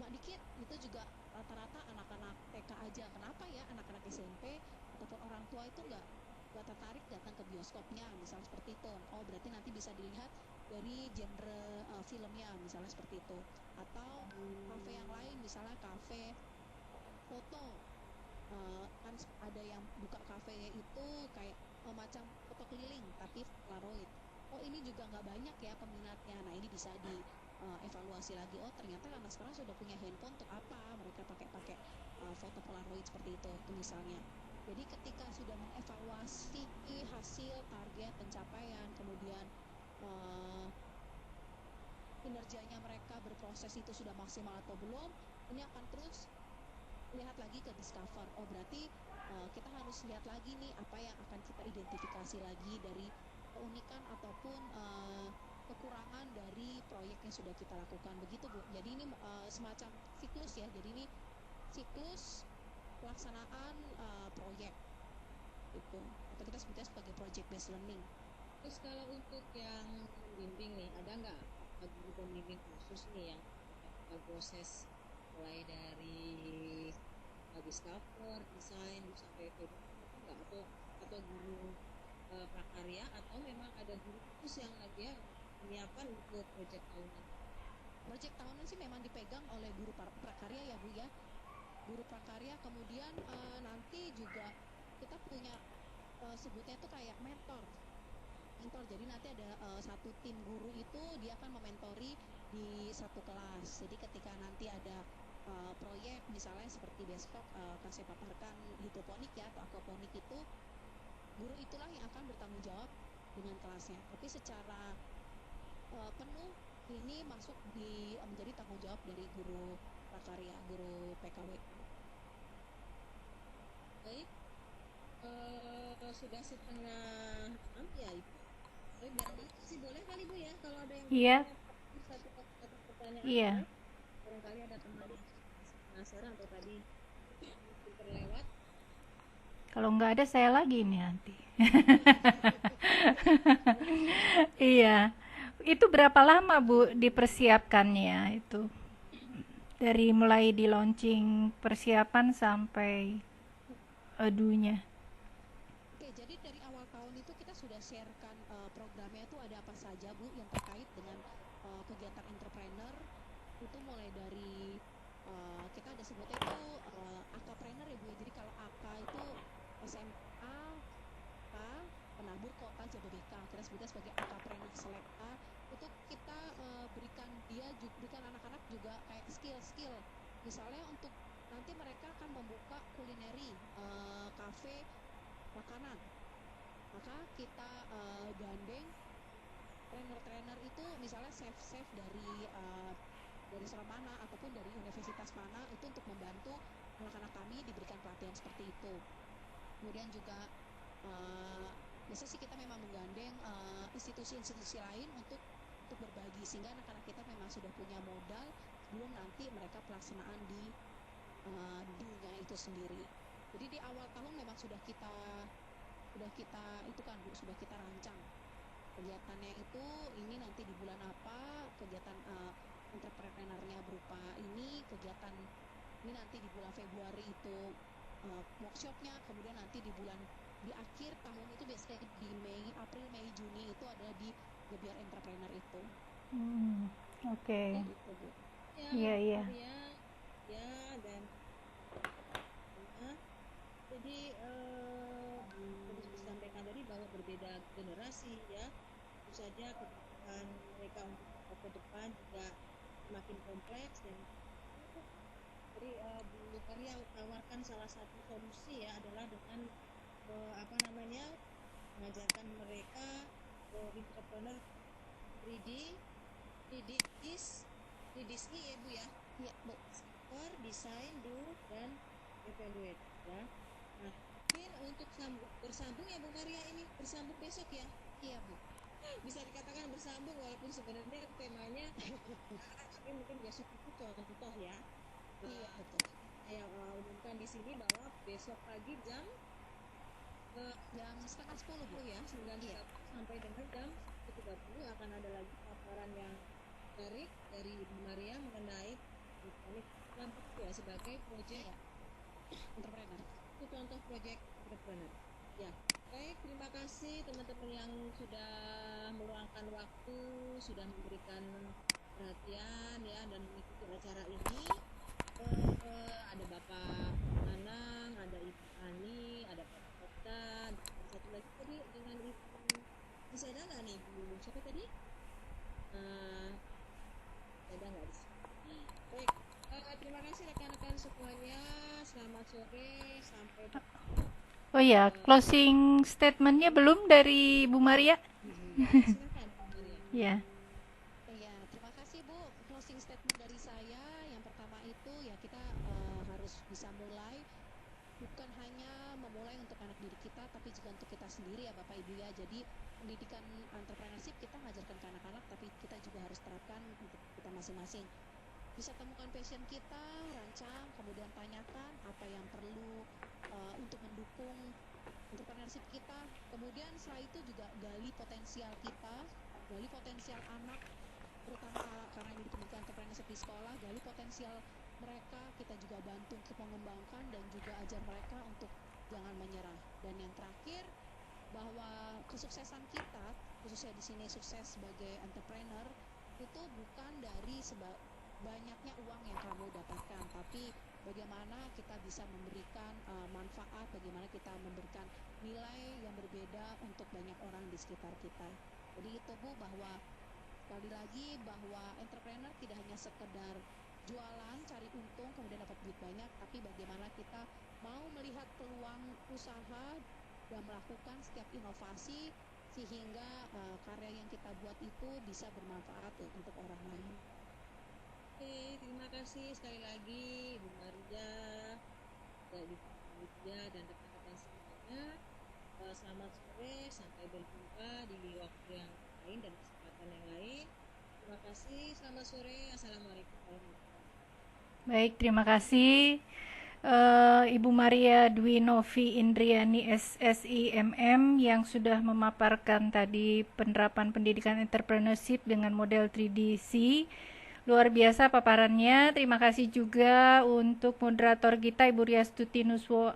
dikit, itu juga rata-rata anak-anak TK aja. Kenapa ya anak-anak SMP ataupun orang tua itu nggak tertarik datang ke bioskopnya, misalnya seperti itu. Oh, berarti nanti bisa dilihat dari genre filmnya, misalnya seperti itu. Atau kafe yang lain, misalnya kafe foto, kan ada yang buka kafe itu kayak macam foto keliling tapi Polaroid. Oh, ini juga nggak banyak ya peminatnya. Nah, ini bisa evaluasi lagi. Oh, ternyata anak sekarang sudah punya handphone, untuk apa mereka pakai foto Polaroid seperti itu misalnya. Jadi ketika sudah mengevaluasi hasil, target, pencapaian, kemudian eh, kinerjanya mereka berproses itu sudah maksimal atau belum, ini akan terus lihat lagi ke discover. Oh berarti kita harus lihat lagi nih apa yang akan kita identifikasi lagi dari keunikan ataupun kekurangan dari proyek yang sudah kita lakukan, begitu Bu. Jadi ini semacam siklus ya. Jadi ini siklus pelaksanaan proyek itu, atau kita sebutnya sebagai project based learning. Terus kalau untuk yang membimbing nih, ada nggak guru pembimbing khusus nih yang proses mulai dari discover, desain, sampai ke enggak, atau guru prakarya, atau memang ada guru khusus yang dia menyiapkan untuk proyek tahunan? Proyek tahunan sih memang dipegang oleh guru prakarya ya Bu ya, guru prakarya. Kemudian nanti juga kita punya sebutnya itu kayak mentor. Jadi nanti ada satu tim guru itu dia akan mementori di satu kelas. Jadi ketika nanti ada proyek misalnya seperti besok akan saya paparkan hidroponik ya atau aquaponik, itu guru itulah yang akan bertanggung jawab dengan kelasnya. Tapi secara penuh ini masuk menjadi tanggung jawab dari guru prakarya, guru PKW. Baik, sudah setengah 6 ya Ibu. Biar sih boleh kali Bu ya, kalau ada yang Iya, satu pertanyaan. iya. Barangkali ada teman penasaran atau tadi terlewat. Kalau nggak ada saya lagi nih nanti. Iya. Itu berapa lama Bu dipersiapkannya itu? Dari mulai di launching persiapan sampai adunya. Oke, jadi dari awal tahun itu kita sudah sharekan programnya itu ada apa saja Bu yang terkait dengan kegiatan entrepreneur. Itu mulai dari kita ada sebutnya itu Akapreneur ya Bu. Jadi kalau AK itu SMA, K, penabur kota Jababeka, kita sebutnya sebagai Akapreneur Select A. Itu kita berikan anak-anak juga kayak skill-skill. Misalnya untuk nanti mereka akan membuka kulineri, kafe makanan, maka kita gandeng trainer-trainer itu, misalnya chef dari sekolah mana ataupun dari universitas mana, itu untuk membantu anak-anak kami diberikan pelatihan seperti itu. Kemudian juga biasanya sih kita memang menggandeng institusi-institusi lain untuk berbagi, sehingga anak-anak kita memang sudah punya modal sebelum nanti mereka pelaksanaan di dunia itu sendiri. Jadi di awal tahun memang sudah kita itu kan Bu, sudah kita rancang kegiatannya itu, ini nanti di bulan apa kegiatan entrepreneurnya berupa ini, kegiatan ini nanti di bulan Februari itu workshopnya, kemudian nanti di akhir tahun itu biasanya di April, Mei, Juni itu ada di Gebiar Entrepreneur itu. Oke. Gitu Bu. Iya, iya. Ya, dan jadi harus disampaikan tadi bahwa berbeda generasi ya, tentu saja kebutuhan mereka untuk ke depan juga semakin kompleks. Dan jadi Bu Karya tawarkan salah satu solusi ya adalah dengan mengajarkan mereka entrepreneur 3D is 3D ya Bu ya. Iya Bu. Discover, design, do, dan evaluate ya. Nah, mungkin untuk bersambung ya Bu Karya, ini bersambung besok ya. Iya Bu. Bisa dikatakan bersambung walaupun sebenarnya temanya tapi mungkin besok itu contoh ya. Iya betul. Saya umumkan di sini bahwa besok pagi jam 9:30 Bu ya, 9.30 sampai dengan jam 10.30 akan ada lagi paparan yang menarik dari Ibu Maria mengenai Lampuk ya sebagai proyek entrepreneur. Itu contoh proyek entrepreneur. Ya, baik, terima kasih teman-teman yang sudah meluangkan waktu, sudah memberikan perhatian ya dan mengikuti acara ini. Ada Bapak Anang, ada Ibu Ani, ada Pak Kota, satu lagi tadi dengan Ibu masih ada nggak nih Bu? Siapa tadi? Ada nggak di sini? Baik, terima kasih rekan-rekan semuanya. Selamat sore, sampai Oh ya, closing statementnya belum dari Bu Maria? Silakan Bu Maria. Ya. Iya, terima kasih Bu. Closing statement dari saya, yang pertama itu ya kita harus bisa mulai, bukan hanya memulai untuk anak didik kita, tapi juga untuk kita sendiri ya Bapak Ibu ya. Jadi pendidikan entrepreneurship kita ngajarkan ke anak-anak, tapi kita juga harus terapkan untuk kita masing-masing. Bisa temukan passion kita, rancang, kemudian tanyakan apa yang perlu untuk mendukung entrepreneurship kita. Kemudian setelah itu juga gali potensial kita, gali potensial anak, terutama karena ini di pendidikan entrepreneurship di sekolah, gali potensial mereka, kita juga bantu untuk mengembangkan dan juga ajar mereka untuk jangan menyerah. Dan yang terakhir, bahwa kesuksesan kita, khususnya di sini sukses sebagai entrepreneur, itu bukan dari banyaknya uang yang kamu dapatkan, tapi bagaimana kita bisa memberikan manfaat, bagaimana kita memberikan nilai yang berbeda untuk banyak orang di sekitar kita. Jadi itu Bu, bahwa sekali lagi bahwa entrepreneur tidak hanya sekedar jualan, cari untung, kemudian dapat duit banyak, tapi bagaimana kita mau melihat peluang usaha dan melakukan setiap inovasi sehingga karya yang kita buat itu bisa bermanfaat untuk orang lain. Oke, terima kasih sekali lagi Ibu Maria, Ibu Lydia dan rekan-rekan semuanya. Selamat sore, sampai berjumpa di waktu yang lain dan kesempatan yang lain. Terima kasih, selamat sore. Assalamualaikum warahmatullahi wabarakatuh. Baik, terima kasih. Ibu Maria Dwi Novi Indriani SSIMM yang sudah memaparkan tadi penerapan pendidikan entrepreneurship dengan model 3DC. Luar biasa paparannya. Terima kasih juga untuk moderator kita Ibu Riastuti Nuswo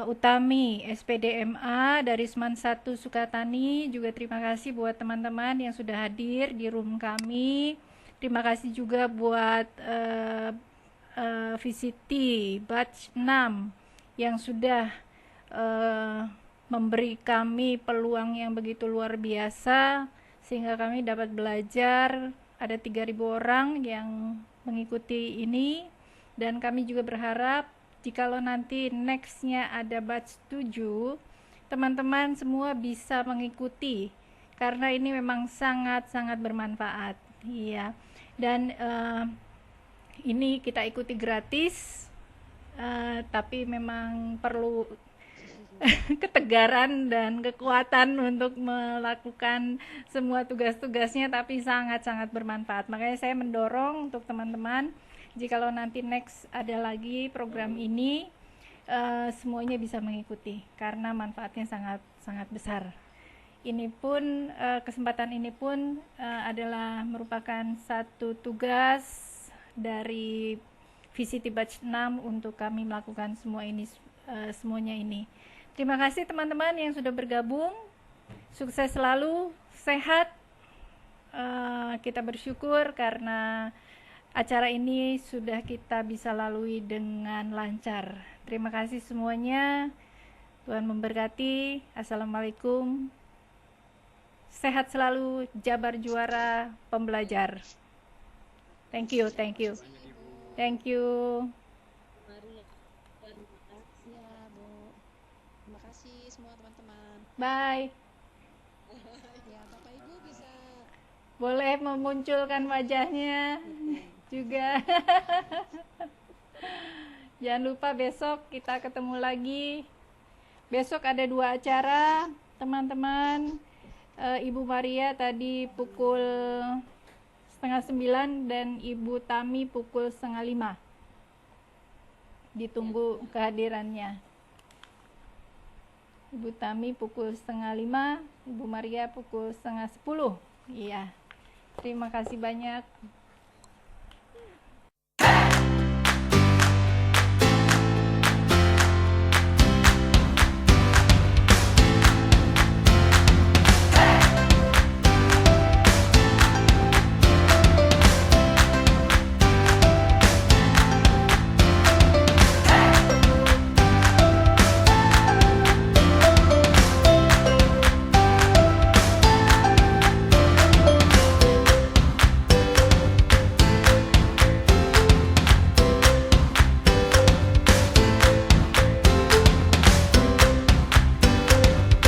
Utami SPDMA dari Seman 1 Sukatani. Juga terima kasih buat teman-teman yang sudah hadir di room kami. Terima kasih juga buat VCT batch 6 yang sudah memberi kami peluang yang begitu luar biasa sehingga kami dapat belajar. Ada 3.000 orang yang mengikuti ini, dan kami juga berharap jikalau nanti nextnya ada batch 7, teman-teman semua bisa mengikuti karena ini memang sangat-sangat bermanfaat. Iya. Dan ini kita ikuti gratis, tapi memang perlu ketegaran dan kekuatan untuk melakukan semua tugas-tugasnya, tapi sangat-sangat bermanfaat. Makanya saya mendorong untuk teman-teman, jikalau nanti next ada lagi program ini, semuanya bisa mengikuti karena manfaatnya sangat-sangat besar. Ini pun kesempatan ini pun adalah merupakan satu tugas dari VCT Batch 6 untuk kami melakukan semuanya ini. Terima kasih teman-teman yang sudah bergabung. Sukses selalu, sehat. Kita bersyukur karena acara ini sudah kita bisa lalui dengan lancar. Terima kasih semuanya. Tuhan memberkati. Assalamualaikum. Sehat selalu, Jabar Juara Pembelajar. Thank you. Banyak Ibu. Thank you. Maria, Ya Bu, terima kasih semua teman-teman. Bye. Ya Bapak Ibu bisa Boleh memunculkan wajahnya juga. Jangan lupa besok kita ketemu lagi. Besok ada 2 acara, teman-teman. Ibu Maria tadi pukul 8:30 dan Ibu Tami pukul 4:30. Ditunggu kehadirannya. Ibu Tami pukul 5:30, Ibu Maria pukul 9:30. Iya. Terima kasih banyak.